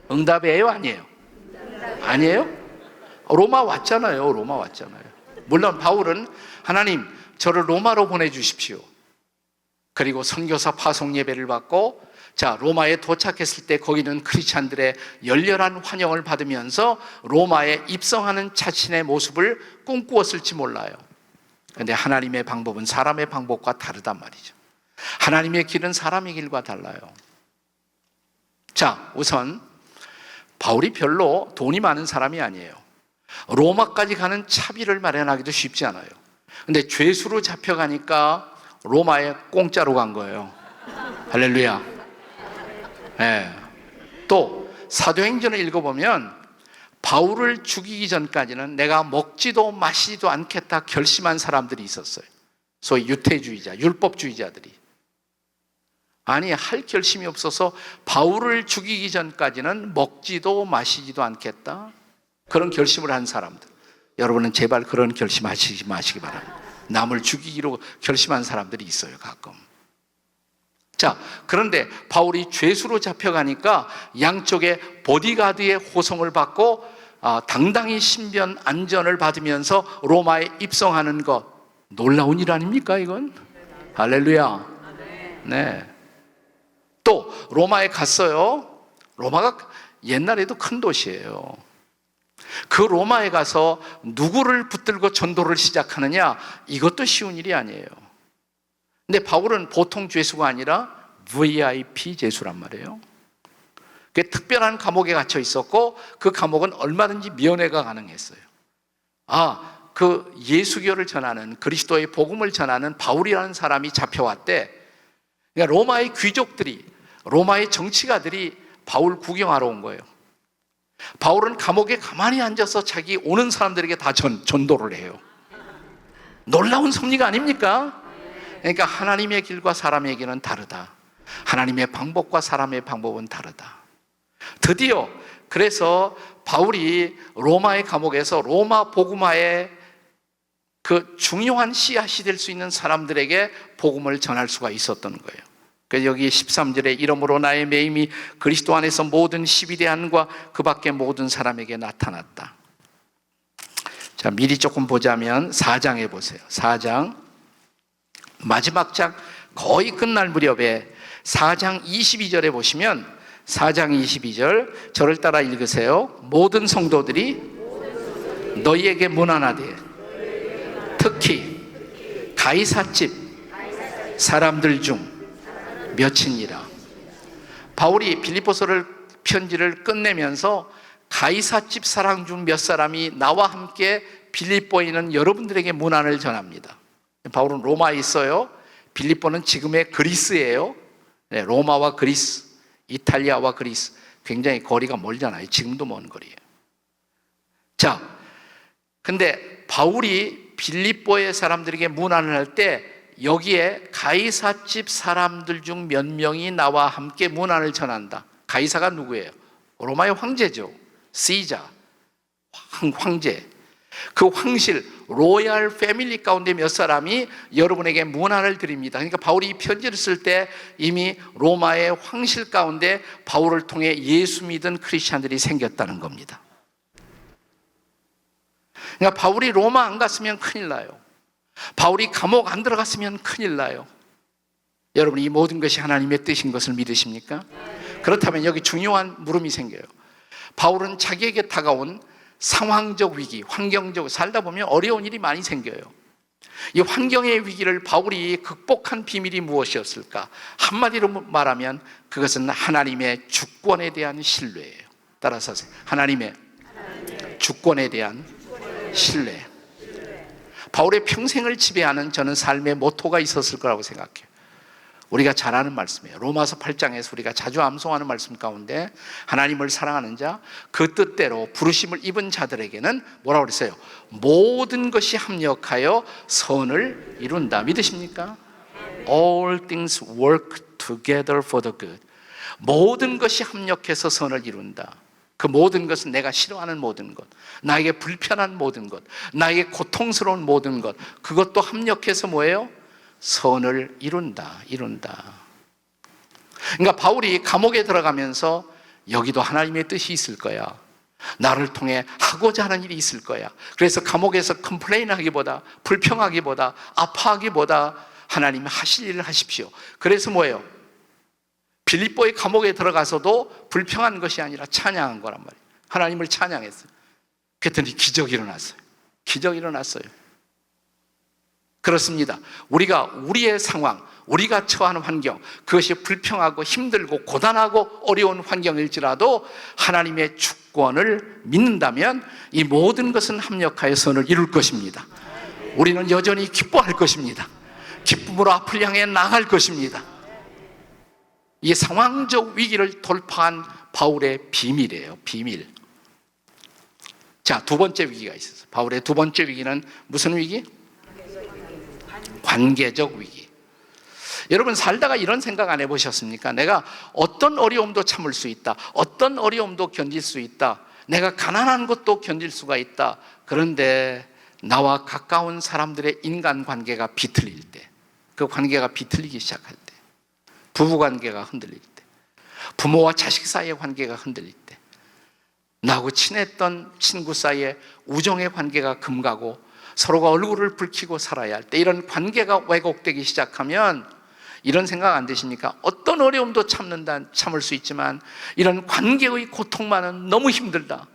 응답이에요? 아니에요? 아니에요? 로마 왔잖아요. 로마 왔잖아요. 물론 바울은 하나님 저를 로마로 보내주십시오. 그리고 선교사 파송 예배를 받고 로마에 도착했을 때 거기는 크리스찬들의 열렬한 환영을 받으면서 로마에 입성하는 자신의 모습을 꿈꾸었을지 몰라요. 그런데 하나님의 방법은 사람의 방법과 다르단 말이죠. 하나님의 길은 사람의 길과 달라요. 우선 바울이 별로 돈이 많은 사람이 아니에요. 로마까지 가는 차비를 마련하기도 쉽지 않아요. 근데 죄수로 잡혀가니까 로마에 공짜로 간 거예요. 할렐루야. 네. 또 사도행전을 읽어보면 바울을 죽이기 전까지는 내가 먹지도 마시지도 않겠다 결심한 사람들이 있었어요. 소위 유태주의자, 율법주의자들이. 아니, 할 결심이 없어서 바울을 죽이기 전까지는 먹지도 마시지도 않겠다. 그런 결심을 한 사람들. 여러분은 제발 그런 결심하시지 마시기 바랍니다. 남을 죽이기로 결심한 사람들이 있어요, 가끔. 그런데 바울이 죄수로 잡혀가니까 양쪽에 보디가드의 호송을 받고 당당히 신변 안전을 받으면서 로마에 입성하는 것, 놀라운 일 아닙니까 이건? 할렐루야. 네. 또 로마에 갔어요. 로마가 옛날에도 큰 도시예요. 그 로마에 가서 누구를 붙들고 전도를 시작하느냐, 이것도 쉬운 일이 아니에요. 근데 바울은 보통 죄수가 아니라 VIP 죄수란 말이에요. 특별한 감옥에 갇혀 있었고 그 감옥은 얼마든지 면회가 가능했어요. 그 예수교를 전하는, 그리스도의 복음을 전하는 바울이라는 사람이 잡혀왔대. 그러니까 로마의 귀족들이, 로마의 정치가들이 바울 구경하러 온 거예요. 바울은 감옥에 가만히 앉아서 자기 오는 사람들에게 다 전도를 해요. 놀라운 섭리가 아닙니까? 그러니까 하나님의 길과 사람의 길은 다르다. 하나님의 방법과 사람의 방법은 다르다. 드디어 그래서 바울이 로마의 감옥에서 로마 복음화의 그 중요한 씨앗이 될 수 있는 사람들에게 복음을 전할 수가 있었던 거예요. 그래서 여기 13절에 이러므로 나의 매임이 그리스도 안에서 모든 시비대한과 그 밖의 모든 사람에게 나타났다. 자, 미리 조금 보자면 4장에 보세요. 4장 마지막 장 거의 끝날 무렵에 4장 22절에 보시면 4장 22절 저를 따라 읽으세요. 모든 성도들이 너희에게 문안하되 특히 가이사집 사람들 중 몇이니라. 바울이 빌립보서를 편지를 끝내면서 가이사집 사람 중 몇 사람이 나와 함께 빌립보에 있는 여러분들에게 문안을 전합니다. 바울은 로마에 있어요. 빌립보는 지금의 그리스예요. 네, 로마와 그리스, 이탈리아와 그리스 굉장히 거리가 멀잖아요. 지금도 먼 거리예요. 자, 근데 바울이 빌립보의 사람들에게 문안을 할 때 여기에 가이사집 사람들 중 몇 명이 나와 함께 문안을 전한다. 가이사가 누구예요? 로마의 황제죠. 시자, 황제. 그 황실, 로얄 패밀리 가운데 몇 사람이 여러분에게 문안을 드립니다. 그러니까 바울이 이 편지를 쓸 때 이미 로마의 황실 가운데 바울을 통해 예수 믿은 크리스찬들이 생겼다는 겁니다. 그러니까 바울이 로마 안 갔으면 큰일 나요. 바울이 감옥 안 들어갔으면 큰일 나요. 여러분, 이 모든 것이 하나님의 뜻인 것을 믿으십니까? 그렇다면 여기 중요한 물음이 생겨요. 바울은 자기에게 다가온 상황적 위기, 환경적, 살다 보면 어려운 일이 많이 생겨요. 이 환경의 위기를 바울이 극복한 비밀이 무엇이었을까? 한마디로 말하면 그것은 하나님의 주권에 대한 신뢰예요. 따라서 하나님의 주권에 대한 신뢰. 바울의 평생을 지배하는 저는 삶의 모토가 있었을 거라고 생각해요. 우리가 잘 아는 말씀이에요. 로마서 8장에서 우리가 자주 암송하는 말씀 가운데 하나님을 사랑하는 자, 그 뜻대로 부르심을 입은 자들에게는 뭐라고 그랬어요? 모든 것이 합력하여 선을 이룬다. 믿으십니까? All things work together for the good. 모든 것이 합력해서 선을 이룬다. 그 모든 것은 내가 싫어하는 모든 것, 나에게 불편한 모든 것, 나에게 고통스러운 모든 것, 그것도 합력해서 뭐예요? 선을 이룬다. 그러니까 바울이 감옥에 들어가면서 여기도 하나님의 뜻이 있을 거야. 나를 통해 하고자 하는 일이 있을 거야. 그래서 감옥에서 컴플레인하기보다, 불평하기보다, 아파하기보다 하나님 하실 일을 하십시오. 그래서 뭐예요? 빌립보의 감옥에 들어가서도 불평한 것이 아니라 찬양한 거란 말이에요. 하나님을 찬양했어요. 그랬더니 기적이 일어났어요. 기적이 일어났어요. 그렇습니다. 우리가 우리의 상황, 우리가 처하는 환경, 그것이 불평하고 힘들고 고단하고 어려운 환경일지라도 하나님의 주권을 믿는다면 이 모든 것은 합력하여 선을 이룰 것입니다. 우리는 여전히 기뻐할 것입니다. 기쁨으로 앞을 향해 나아갈 것입니다. 이 상황적 위기를 돌파한 바울의 비밀이에요. 비밀. 자, 두 번째 위기가 있었어요. 바울의 두 번째 위기는 무슨 위기? 관계적 위기. 여러분, 살다가 이런 생각 안 해보셨습니까? 내가 어떤 어려움도 참을 수 있다. 어떤 어려움도 견딜 수 있다. 내가 가난한 것도 견딜 수가 있다. 그런데 나와 가까운 사람들의 인간관계가 비틀릴 때, 그 관계가 비틀리기 시작할 때, 부부관계가 흔들릴 때, 부모와 자식 사이의 관계가 흔들릴 때, 나하고 친했던 친구 사이의 우정의 관계가 금가고 서로가 얼굴을 붉히고 살아야 할 때, 이런 관계가 왜곡되기 시작하면 이런 생각 안 드십니까? 어떤 어려움도 참을 수 있지만 이런 관계의 고통만은 너무 힘들다.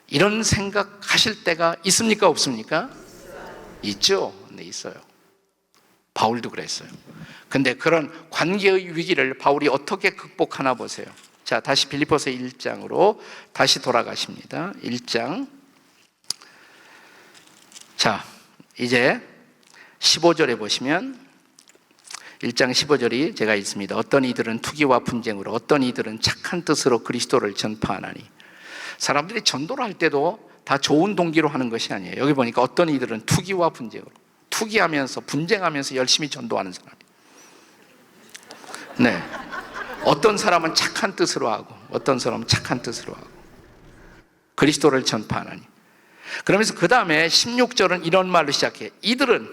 이런 생각하실 때가 있습니까? 없습니까? 있죠. 네, 있어요. 바울도 그랬어요. 근데 그런 관계의 위기를 바울이 어떻게 극복하나 보세요. 자, 다시 빌립보서 1장으로 다시 돌아가십니다. 1장. 자, 이제 15절에 보시면 1장 15절이 제가 있습니다. 어떤 이들은 투기와 분쟁으로, 어떤 이들은 착한 뜻으로 그리스도를 전파하나니. 사람들이 전도를 할 때도 다 좋은 동기로 하는 것이 아니에요. 여기 보니까 어떤 이들은 투기와 분쟁으로, 투기하면서 분쟁하면서 열심히 전도하는 사람이에요. 네. 어떤 사람은 착한 뜻으로 하고 어떤 사람은 착한 뜻으로 하고 그리스도를 전파하나니. 그러면서 그 다음에 16절은 이런 말로 시작해요. 이들은,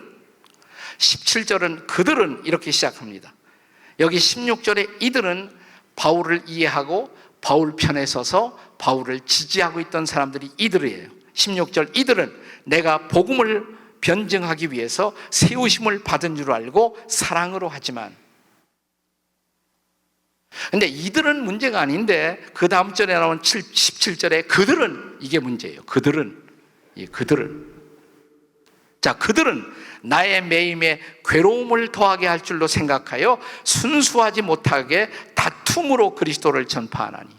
17절은 그들은 이렇게 시작합니다. 여기 16절에 이들은 바울을 이해하고 바울 편에 서서 바울을 지지하고 있던 사람들이 이들이에요. 16절 이들은 내가 복음을 변증하기 위해서 세우심을 받은 줄 알고 사랑으로 하지만. 근데 이들은 문제가 아닌데 그 다음 절에 나온 17절에 그들은, 이게 문제예요. 그들은. 자, 그들은 나의 매임에 괴로움을 더하게 할 줄로 생각하여 순수하지 못하게 다툼으로 그리스도를 전파하나니.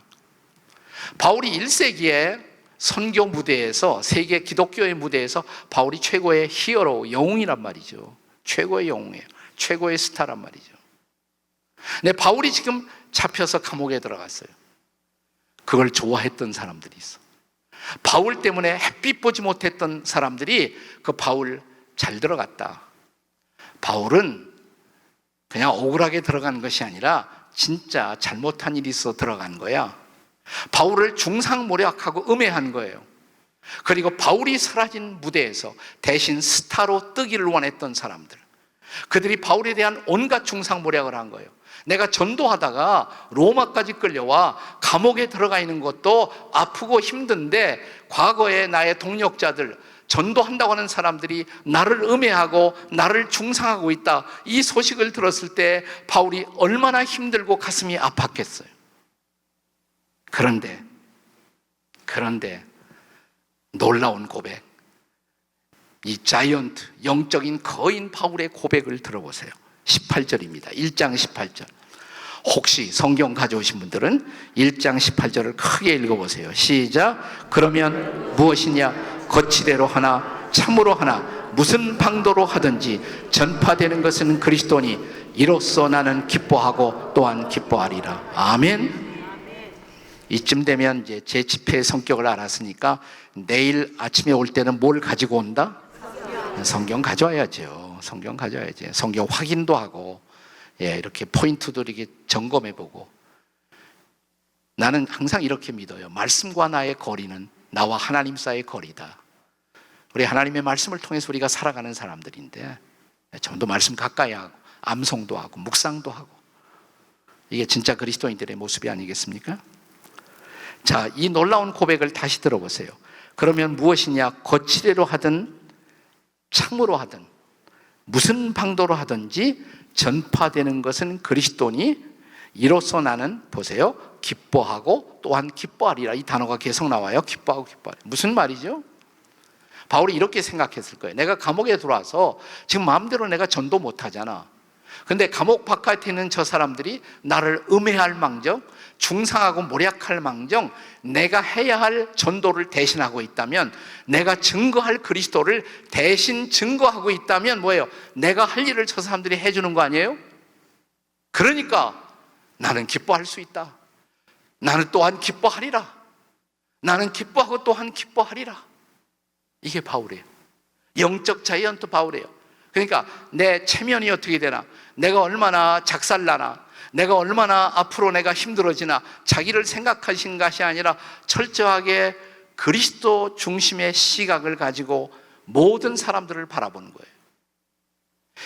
바울이 1세기에 선교 무대에서, 세계 기독교의 무대에서 바울이 최고의 히어로, 영웅이란 말이죠. 최고의 영웅이에요. 최고의 스타란 말이죠. 근데 바울이 지금 잡혀서 감옥에 들어갔어요. 그걸 좋아했던 사람들이 있어. 바울 때문에 햇빛 보지 못했던 사람들이 그 바울 잘 들어갔다. 바울은 그냥 억울하게 들어간 것이 아니라 진짜 잘못한 일이 있어 들어간 거야. 바울을 중상모략하고 음해한 거예요. 그리고 바울이 사라진 무대에서 대신 스타로 뜨기를 원했던 사람들, 그들이 바울에 대한 온갖 중상모략을 한 거예요. 내가 전도하다가 로마까지 끌려와 감옥에 들어가 있는 것도 아프고 힘든데 과거에 나의 동력자들, 전도한다고 하는 사람들이 나를 음해하고 나를 중상하고 있다, 이 소식을 들었을 때 바울이 얼마나 힘들고 가슴이 아팠겠어요. 그런데 놀라운 고백, 이 자이언트, 영적인 거인 바울의 고백을 들어보세요. 18절입니다. 1장 18절. 혹시 성경 가져오신 분들은 1장 18절을 크게 읽어보세요. 시작. 그러면 무엇이냐? 거치대로 하나 참으로 하나 무슨 방도로 하든지 전파되는 것은 그리스도니 이로써 나는 기뻐하고 또한 기뻐하리라. 아멘. 이쯤 되면 이제 제 집회의 성격을 알았으니까 내일 아침에 올 때는 뭘 가지고 온다? 성경 가져와야죠. 성경 가져와야지. 성경 확인도 하고, 이렇게 포인트도 이렇게 점검해보고. 나는 항상 이렇게 믿어요. 말씀과 나의 거리는 나와 하나님 사이의 거리다. 우리 하나님의 말씀을 통해서 우리가 살아가는 사람들인데 좀 더 말씀 가까이 하고 암송도 하고 묵상도 하고, 이게 진짜 그리스도인들의 모습이 아니겠습니까? 자, 이 놀라운 고백을 다시 들어보세요. 그러면 무엇이냐? 거치대로 하든 창으로 하든 무슨 방도로 하든지 전파되는 것은 그리스도니 이로써 나는, 보세요, 기뻐하고 또한 기뻐하리라. 이 단어가 계속 나와요. 기뻐하고 기뻐하리라. 무슨 말이죠? 바울이 이렇게 생각했을 거예요. 내가 감옥에 들어와서 지금 마음대로 내가 전도 못하잖아. 근데 감옥 바깥에 있는 저 사람들이 나를 음해할 망정, 중상하고 모략할 망정, 내가 해야 할 전도를 대신하고 있다면, 내가 증거할 그리스도를 대신 증거하고 있다면 뭐예요? 내가 할 일을 저 사람들이 해주는 거 아니에요? 그러니까 나는 기뻐할 수 있다. 나는 또한 기뻐하리라. 나는 기뻐하고 또한 기뻐하리라. 이게 바울이에요. 영적 자이언트 바울이에요. 그러니까 내 체면이 어떻게 되나, 내가 얼마나 작살나나, 내가 얼마나 앞으로 내가 힘들어지나, 자기를 생각하신 것이 아니라 철저하게 그리스도 중심의 시각을 가지고 모든 사람들을 바라보는 거예요.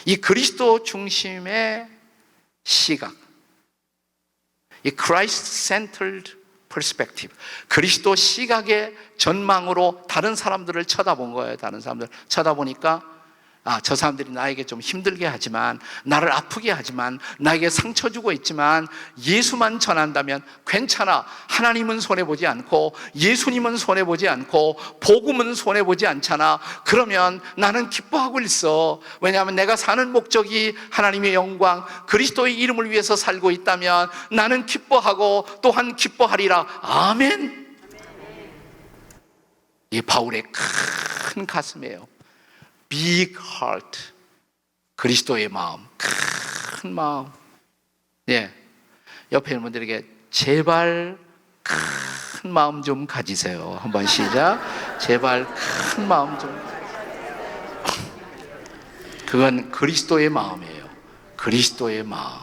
이 그리스도 중심의 시각, 이 Christ-centered perspective, 그리스도 시각의 전망으로 다른 사람들을 쳐다본 거예요. 다른 사람들 쳐다보니까, 저 사람들이 나에게 좀 힘들게 하지만, 나를 아프게 하지만, 나에게 상처 주고 있지만 예수만 전한다면 괜찮아. 하나님은 손해보지 않고, 예수님은 손해보지 않고, 복음은 손해보지 않잖아. 그러면 나는 기뻐하고 있어. 왜냐하면 내가 사는 목적이 하나님의 영광, 그리스도의 이름을 위해서 살고 있다면 나는 기뻐하고 또한 기뻐하리라. 아멘. 이 바울의 큰 가슴이에요. Big heart, 그리스도의 마음, 큰 마음. 옆에 있는 분들에게 제발 큰 마음 좀 가지세요. 한번 시작. 제발 큰 마음 좀 가지세요. 그건 그리스도의 마음이에요. 그리스도의 마음.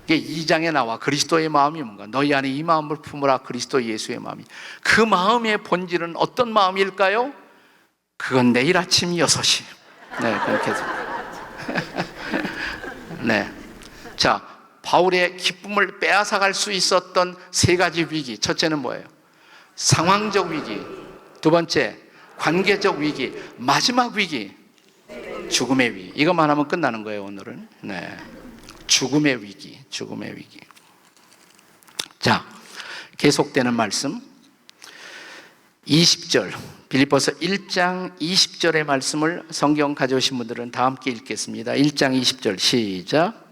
이게 2장에 나와 그리스도의 마음이 뭔가? 너희 안에 이 마음을 품으라. 그리스도 예수의 마음이. 그 마음의 본질은 어떤 마음일까요? 그건 내일 아침 6시. 네, 그렇게 해서. 네. 자, 바울의 기쁨을 빼앗아갈 수 있었던 3가지 위기. 첫째는 뭐예요? 상황적 위기. 두 번째, 관계적 위기. 마지막 위기, 죽음의 위기. 이것만 하면 끝나는 거예요, 오늘은. 네. 죽음의 위기, 죽음의 위기. 자, 계속되는 말씀. 20절. 빌립보서 1장 20절의 말씀을 성경 가져오신 분들은 다 함께 읽겠습니다. 1장 20절 시작.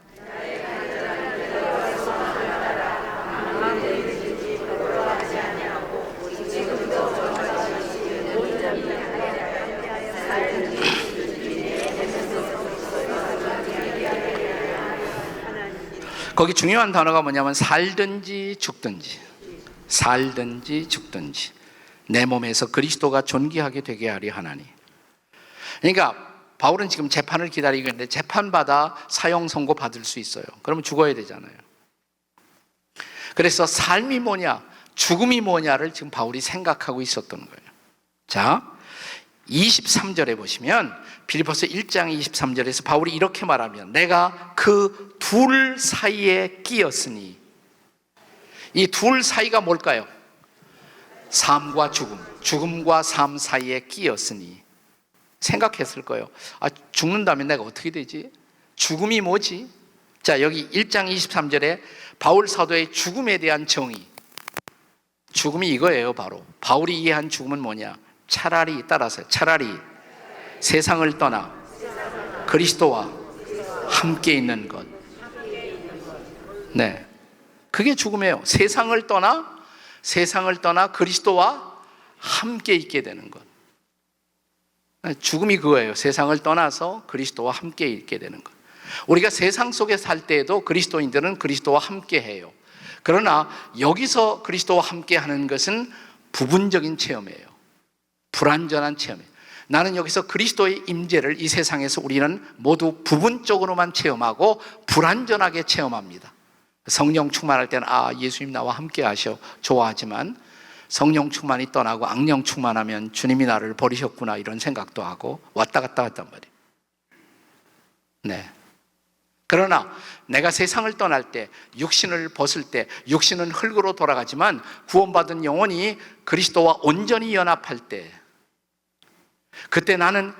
거기 중요한 단어가 뭐냐면 살든지 죽든지, 살든지 죽든지 내 몸에서 그리스도가 존귀하게 되게 하리 하나니. 그러니까 바울은 지금 재판을 기다리고 있는데 재판받아 사형 선고 받을 수 있어요. 그러면 죽어야 되잖아요. 그래서 삶이 뭐냐, 죽음이 뭐냐를 지금 바울이 생각하고 있었던 거예요. 자, 23절에 보시면 빌립보서 1장 23절에서 바울이 이렇게 말하면 내가 그 둘 사이에 끼었으니, 이 둘 사이가 뭘까요? 삶과 죽음, 죽음과 삶 사이에 끼었으니. 생각했을 거예요. 아, 죽는다면 내가 어떻게 되지? 죽음이 뭐지? 자, 여기 1장 23절에 바울 사도의 죽음에 대한 정의, 죽음이 이거예요. 바로 바울이 이해한 죽음은 뭐냐? 차라리, 따라서 차라리 세상을 떠나 그리스도와 함께 있는 것. 네, 그게 죽음이에요. 세상을 떠나 그리스도와 함께 있게 되는 것. 죽음이 그거예요. 세상을 떠나서 그리스도와 함께 있게 되는 것. 우리가 세상 속에 살 때에도 그리스도인들은 그리스도와 함께 해요. 그러나 여기서 그리스도와 함께 하는 것은 부분적인 체험이에요. 불완전한 체험이에요. 나는 여기서 그리스도의 임재를 이 세상에서 우리는 모두 부분적으로만 체험하고 불완전하게 체험합니다. 성령 충만할 때는 아, 예수님 나와 함께 하셔 좋아하지만, 성령 충만이 떠나고 악령 충만하면 주님이 나를 버리셨구나 이런 생각도 하고 왔다 갔다 했단 말이에요. 네. 그러나 내가 세상을 떠날 때, 육신을 벗을 때, 육신은 흙으로 돌아가지만 구원받은 영혼이 그리스도와 온전히 연합할 때, 그때 나는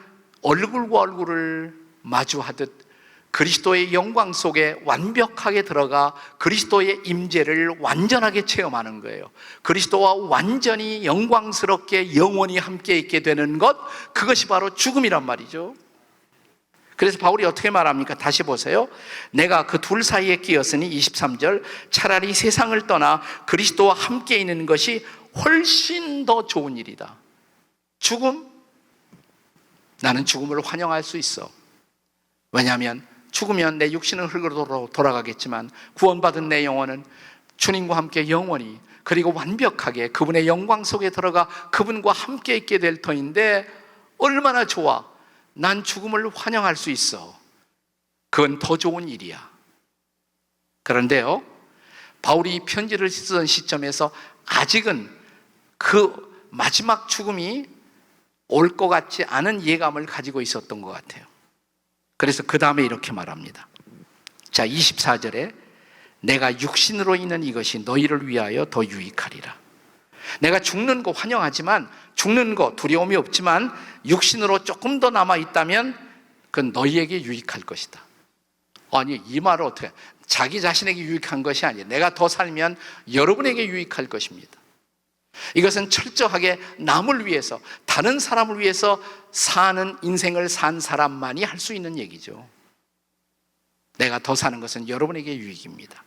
얼굴과 얼굴을 마주하듯 그리스도의 영광 속에 완벽하게 들어가 그리스도의 임재를 완전하게 체험하는 거예요. 그리스도와 완전히 영광스럽게 영원히 함께 있게 되는 것, 그것이 바로 죽음이란 말이죠. 그래서 바울이 어떻게 말합니까? 다시 보세요. 내가 그 둘 사이에 끼었으니 23절, 차라리 세상을 떠나 그리스도와 함께 있는 것이 훨씬 더 좋은 일이다. 죽음? 나는 죽음을 환영할 수 있어. 왜냐하면 죽으면 내 육신은 흙으로 돌아가겠지만 구원받은 내 영혼은 주님과 함께 영원히, 그리고 완벽하게 그분의 영광 속에 들어가 그분과 함께 있게 될 터인데 얼마나 좋아. 난 죽음을 환영할 수 있어. 그건 더 좋은 일이야. 그런데요, 바울이 편지를 쓰던 시점에서 아직은 그 마지막 죽음이 올 것 같지 않은 예감을 가지고 있었던 것 같아요. 그래서 그 다음에 이렇게 말합니다. 자, 24절에 내가 육신으로 있는 이것이 너희를 위하여 더 유익하리라. 내가 죽는 거 환영하지만, 죽는 거 두려움이 없지만 육신으로 조금 더 남아있다면 그건 너희에게 유익할 것이다. 아니, 이 말을 어떻게, 자기 자신에게 유익한 것이 아니에요. 내가 더 살면 여러분에게 유익할 것입니다. 이것은 철저하게 남을 위해서, 다른 사람을 위해서 사는 인생을 산 사람만이 할 수 있는 얘기죠. 내가 더 사는 것은 여러분에게 유익입니다.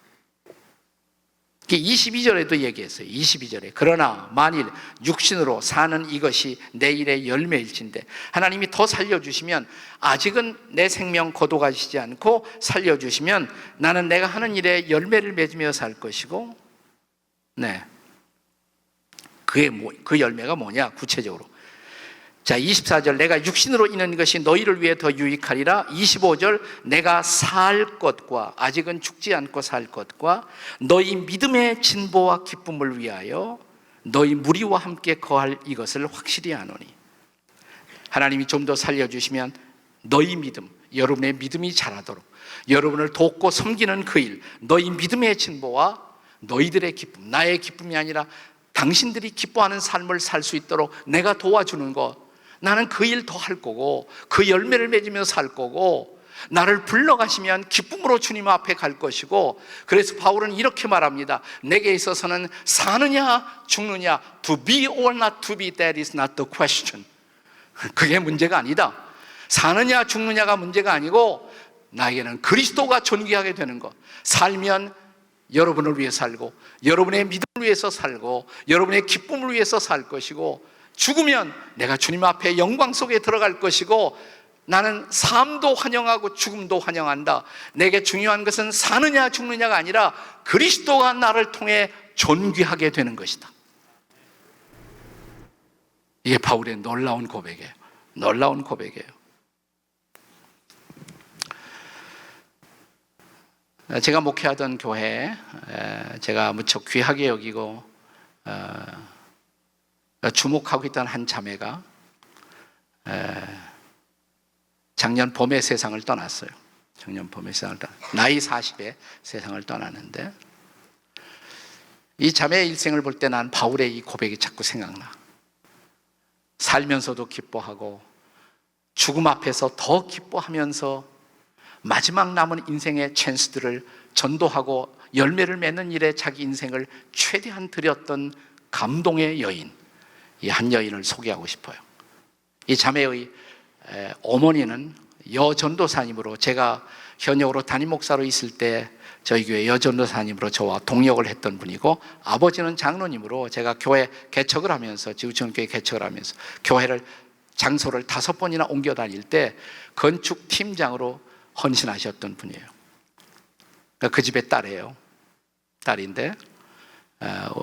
22절에도 얘기했어요. 22절에 그러나 만일 육신으로 사는 이것이 내일의 열매일진데, 하나님이 더 살려주시면, 아직은 내 생명 거둬가시지 않고 살려주시면 나는 내가 하는 일에 열매를 맺으며 살 것이고, 네, 그 열매가 뭐냐? 구체적으로 자, 24절, 내가 육신으로 있는 것이 너희를 위해 더 유익하리라. 25절, 내가 살 것과, 아직은 죽지 않고 살 것과, 너희 믿음의 진보와 기쁨을 위하여 너희 무리와 함께 거할 이것을 확실히 아노니. 하나님이 좀 더 살려주시면 너희 믿음, 여러분의 믿음이 자라도록, 여러분을 돕고 섬기는 그 일, 너희 믿음의 진보와 너희들의 기쁨, 나의 기쁨이 아니라 당신들이 기뻐하는 삶을 살 수 있도록 내가 도와주는 것, 나는 그 일 더 할 거고, 그 열매를 맺으며 살 거고, 나를 불러가시면 기쁨으로 주님 앞에 갈 것이고. 그래서 바울은 이렇게 말합니다. 내게 있어서는 사느냐 죽느냐, to be or not to be, that is not the question. 그게 문제가 아니다. 사느냐 죽느냐가 문제가 아니고, 나에게는 그리스도가 존귀하게 되는 것. 살면 여러분을 위해 살고, 여러분의 믿음을 위해서 살고, 여러분의 기쁨을 위해서 살 것이고, 죽으면 내가 주님 앞에 영광 속에 들어갈 것이고, 나는 삶도 환영하고 죽음도 환영한다. 내게 중요한 것은 사느냐 죽느냐가 아니라 그리스도가 나를 통해 존귀하게 되는 것이다. 이게 바울의 놀라운 고백이에요. 놀라운 고백이에요. 제가 목회하던 교회, 제가 무척 귀하게 여기고 주목하고 있던 한 자매가 작년 봄에 세상을 떠났어요. 작년 봄에 세상을 나이 40에 세상을 떠났는데, 이 자매의 일생을 볼 때 난 바울의 이 고백이 자꾸 생각나. 살면서도 기뻐하고 죽음 앞에서 더 기뻐하면서 마지막 남은 인생의 찬스들을 전도하고 열매를 맺는 일에 자기 인생을 최대한 들였던 감동의 여인, 이 한 여인을 소개하고 싶어요. 이 자매의 어머니는 여전도사님으로, 제가 현역으로 담임 목사로 있을 때 저희 교회 여전도사님으로 저와 동역을 했던 분이고, 아버지는 장로님으로 제가 교회 개척을 하면서, 지구촌교회 개척을 하면서 교회를 장소를 5번이나 옮겨 다닐 때 건축팀장으로 헌신하셨던 분이에요. 그 집의 딸이에요. 딸인데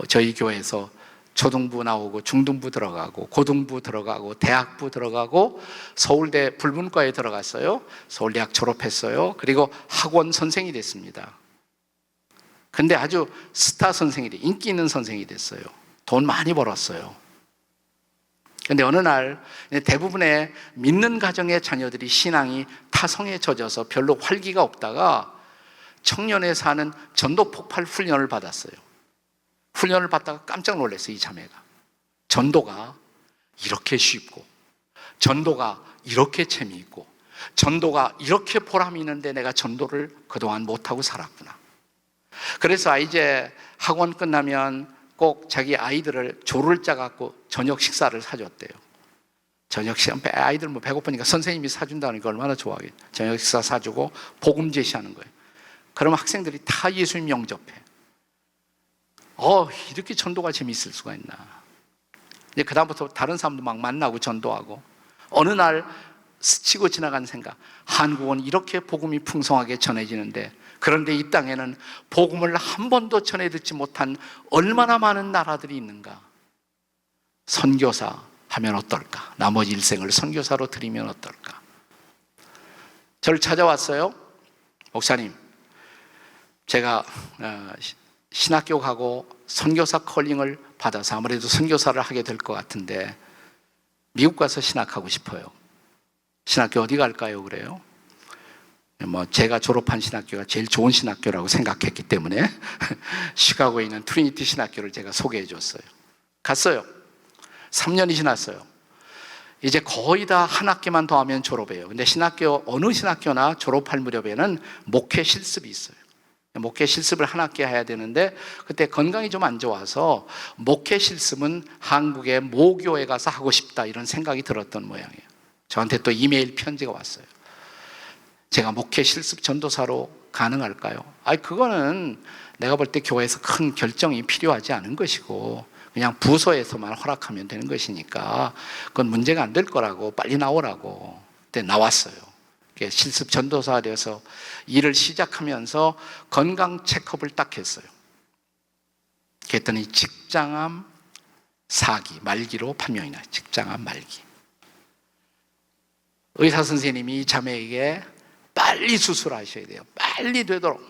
저희 교회에서 초등부 나오고 중등부 들어가고 고등부 들어가고 대학부 들어가고 서울대 불문과에 들어갔어요. 서울대학 졸업했어요. 그리고 학원 선생이 됐습니다. 근데 아주 스타 선생이 돼, 인기 있는 선생이 됐어요. 돈 많이 벌었어요. 근데 어느 날 대부분의 믿는 가정의 자녀들이 신앙이 타성에 젖어서 별로 활기가 없다가 청년에 사는 전도 폭발 훈련을 받았어요. 훈련을 받다가 깜짝 놀랐어요. 이 자매가 전도가 이렇게 쉽고, 전도가 이렇게 재미있고, 전도가 이렇게 보람이 있는데 내가 전도를 그동안 못하고 살았구나. 그래서 이제 학원 끝나면 꼭 자기 아이들을 조를 짜갖고 저녁 식사를 사줬대요. 저녁 식사, 아이들 뭐 배고프니까 선생님이 사준다는 거 얼마나 좋아하겠어요. 저녁 식사 사주고 복음 제시하는 거예요. 그럼 학생들이 다 예수님 영접해. 이렇게 전도가 재미있을 수가 있나. 이제 그다음부터 다른 사람도 막 만나고 전도하고, 어느 날 스치고 지나간 생각, 한국은 이렇게 복음이 풍성하게 전해지는데, 그런데 이 땅에는 복음을 한 번도 전해 듣지 못한 얼마나 많은 나라들이 있는가. 선교사 하면 어떨까? 나머지 일생을 선교사로 드리면 어떨까? 저를 찾아왔어요. 목사님, 제가 신학교 가고 선교사 컬링을 받아서 아무래도 선교사를 하게 될 것 같은데 미국 가서 신학하고 싶어요. 신학교 어디 갈까요? 그래요. 제가 졸업한 신학교가 제일 좋은 신학교라고 생각했기 때문에 시카고에 있는 트리니티 신학교를 제가 소개해 줬어요. 갔어요. 3년이 지났어요. 이제 거의 다 한 학기만 더 하면 졸업해요. 근데 신학교, 어느 신학교나 졸업할 무렵에는 목회 실습이 있어요. 목회 실습을 한 학기 해야 되는데, 그때 건강이 좀 안 좋아서 목회 실습은 한국의 모교에 가서 하고 싶다, 이런 생각이 들었던 모양이에요. 저한테 또 이메일 편지가 왔어요. 제가 목회 실습 전도사로 가능할까요? 그거는 내가 볼 때 교회에서 큰 결정이 필요하지 않은 것이고 그냥 부서에서만 허락하면 되는 것이니까 그건 문제가 안 될 거라고, 빨리 나오라고. 그때 나왔어요. 실습 전도사가 되어서 일을 시작하면서 건강 체크업을 딱 했어요. 그랬더니 직장암 4기, 말기로 판명이 나요. 직장암 말기. 의사 선생님이 이 자매에게 빨리 수술하셔야 돼요. 빨리 되도록.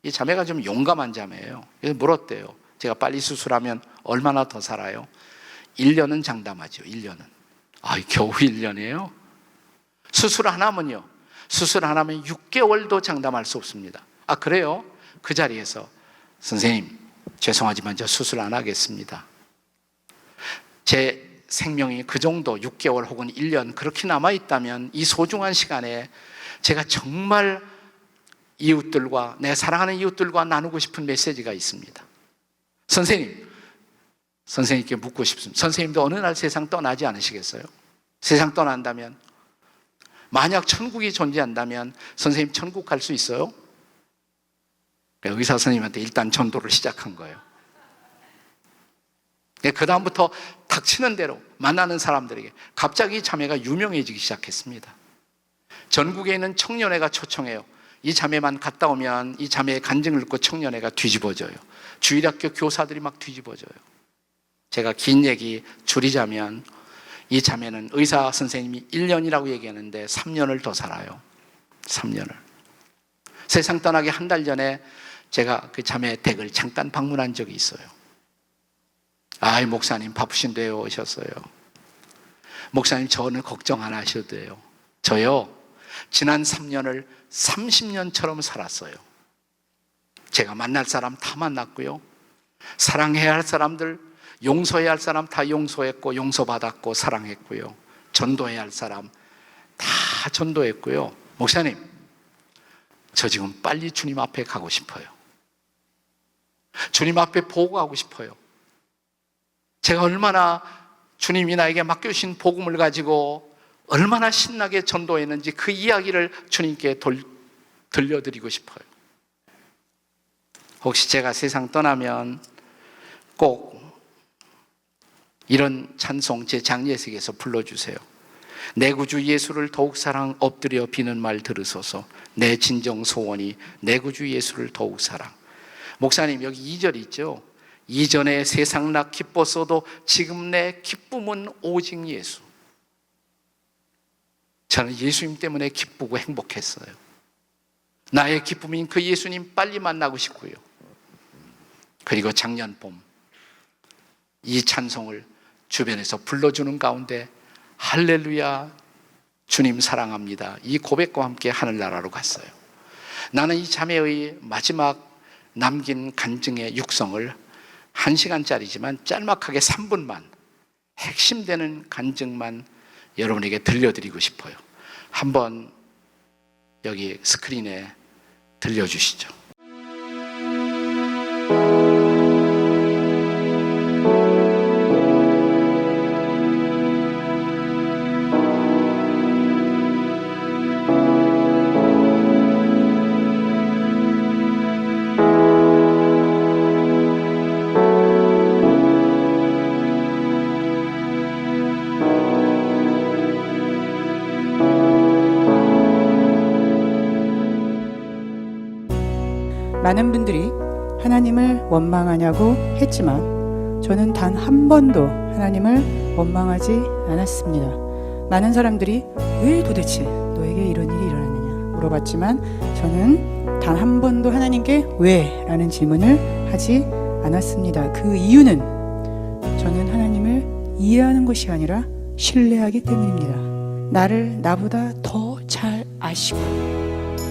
이 자매가 좀 용감한 자매예요. 그래서 물었대요. 제가 빨리 수술하면 얼마나 더 살아요? 1년은 장담하죠. 1년은. 겨우 1년이에요? 수술 하나면요. 수술 하나면 6개월도 장담할 수 없습니다. 그래요? 그 자리에서 선생님, 죄송하지만 저 수술 안 하겠습니다. 제 생명이 그 정도 6개월 혹은 1년 그렇게 남아있다면 이 소중한 시간에 제가 정말 이웃들과, 내 사랑하는 이웃들과 나누고 싶은 메시지가 있습니다. 선생님께 묻고 싶습니다. 선생님도 어느 날 세상 떠나지 않으시겠어요? 세상 떠난다면, 만약 천국이 존재한다면 선생님 천국 갈 수 있어요? 의사 선생님한테 일단 전도를 시작한 거예요. 그 다음부터 닥치는 대로 만나는 사람들에게 갑자기 자매가 유명해지기 시작했습니다. 전국에 있는 청년회가 초청해요. 이 자매만 갔다 오면 이 자매의 간증을 듣고 청년회가 뒤집어져요. 주일학교 교사들이 막 뒤집어져요. 제가 긴 얘기 줄이자면 이 자매는 의사 선생님이 1년이라고 얘기하는데 3년을 더 살아요. 3년을. 세상 떠나기 한 달 전에 제가 그 자매 댁을 잠깐 방문한 적이 있어요. 목사님 바쁘신데 오셨어요. 목사님 저는 걱정 안 하셔도 돼요. 저요 지난 3년을 30년처럼 살았어요. 제가 만날 사람 다 만났고요. 사랑해야 할 사람들, 용서해야 할 사람 다 용서했고 용서받았고 사랑했고요. 전도해야 할 사람 다 전도했고요. 목사님, 저 지금 빨리 주님 앞에 가고 싶어요. 주님 앞에 보고 가고 싶어요. 제가 얼마나 주님이 나에게 맡겨주신 복음을 가지고 얼마나 신나게 전도했는지 그 이야기를 주님께 들려드리고 싶어요. 혹시 제가 세상 떠나면 꼭 이런 찬송 제 장례식에서 불러주세요. 내 구주 예수를 더욱 사랑, 엎드려 비는 말 들으소서. 내 진정 소원이 내 구주 예수를 더욱 사랑. 목사님 여기 2절 있죠? 이전에 세상 나 기뻤어도 지금 내 기쁨은 오직 예수. 저는 예수님 때문에 기쁘고 행복했어요. 나의 기쁨인 그 예수님 빨리 만나고 싶고요. 그리고 작년 봄 이 찬송을 주변에서 불러주는 가운데 할렐루야 주님 사랑합니다 이 고백과 함께 하늘나라로 갔어요. 나는 이 자매의 마지막 남긴 간증의 육성을 1시간짜리지만 짤막하게 3분만 핵심되는 간증만 여러분에게 들려드리고 싶어요. 한번 여기 스크린에 들려주시죠. 많은 분들이 하나님을 원망하냐고 했지만 저는 단 한 번도 하나님을 원망하지 않았습니다. 많은 사람들이 왜 도대체 너에게 이런 일이 일어났느냐 물어봤지만 저는 단 한 번도 하나님께 왜? 라는 질문을 하지 않았습니다. 그 이유는 저는 하나님을 이해하는 것이 아니라 신뢰하기 때문입니다. 나를 나보다 더 잘 아시고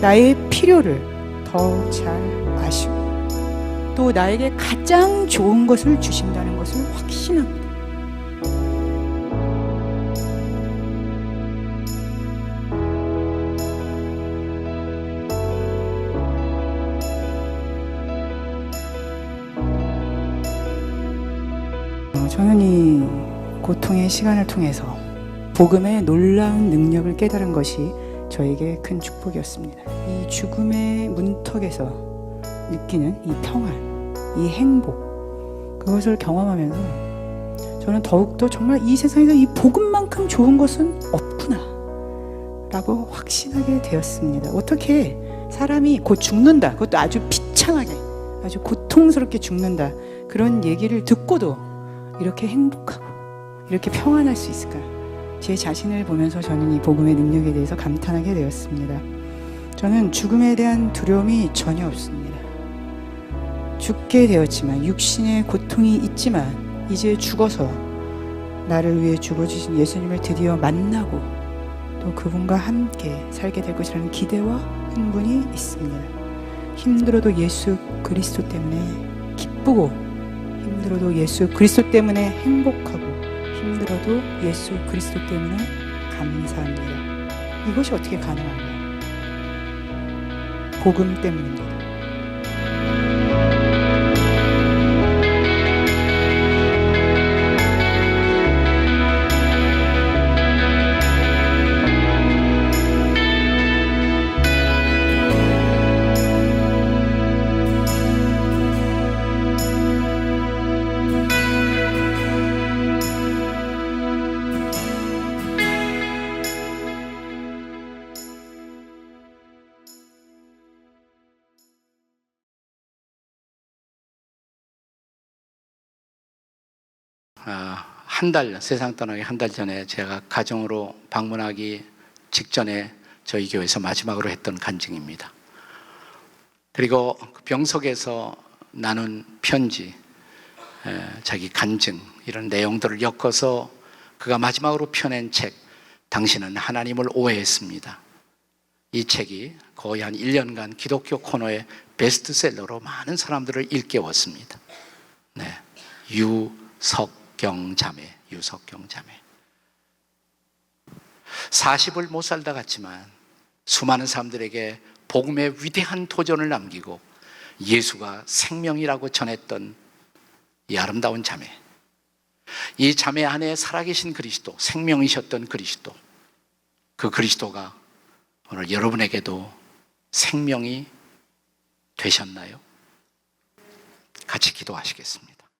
나의 필요를 더 잘 아시고 또 나에게 가장 좋은 것을 주신다는 것을 확신합니다. 저는 이 고통의 시간을 통해서 복음의 놀라운 능력을 깨달은 것이 저에게 큰 축복이었습니다. 이 죽음의 문턱에서 느끼는 이 평안, 이 행복, 그것을 경험하면서 저는 더욱더 정말 이 세상에서 이 복음만큼 좋은 것은 없구나 라고 확신하게 되었습니다. 어떻게 사람이 곧 죽는다, 그것도 아주 비참하게 아주 고통스럽게 죽는다, 그런 얘기를 듣고도 이렇게 행복하고 이렇게 평안할 수 있을까? 제 자신을 보면서 저는 이 복음의 능력에 대해서 감탄하게 되었습니다. 저는 죽음에 대한 두려움이 전혀 없습니다. 죽게 되었지만, 육신의 고통이 있지만 이제 죽어서 나를 위해 죽어주신 예수님을 드디어 만나고 또 그분과 함께 살게 될 것이라는 기대와 흥분이 있습니다. 힘들어도 예수 그리스도 때문에 기쁘고, 힘들어도 예수 그리스도 때문에 행복하고, 힘들어도 예수 그리스도 때문에 감사합니다. 이것이 어떻게 가능한가요? 복음 때문입니다. 세상 떠나기 한 달 전에 제가 가정으로 방문하기 직전에 저희 교회에서 마지막으로 했던 간증입니다. 그리고 그 병석에서 나눈 편지, 자기 간증, 이런 내용들을 엮어서 그가 마지막으로 펴낸 책, 당신은 하나님을 오해했습니다. 이 책이 거의 한 1년간 기독교 코너의 베스트셀러로 많은 사람들을 일깨웠습니다. 네, 유석경 자매. 40을 못 살다 갔지만 수많은 사람들에게 복음의 위대한 도전을 남기고 예수가 생명이라고 전했던 이 아름다운 자매. 이 자매 안에 살아계신 그리스도, 생명이셨던 그리스도, 그 그리스도가 오늘 여러분에게도 생명이 되셨나요? 같이 기도하시겠습니다.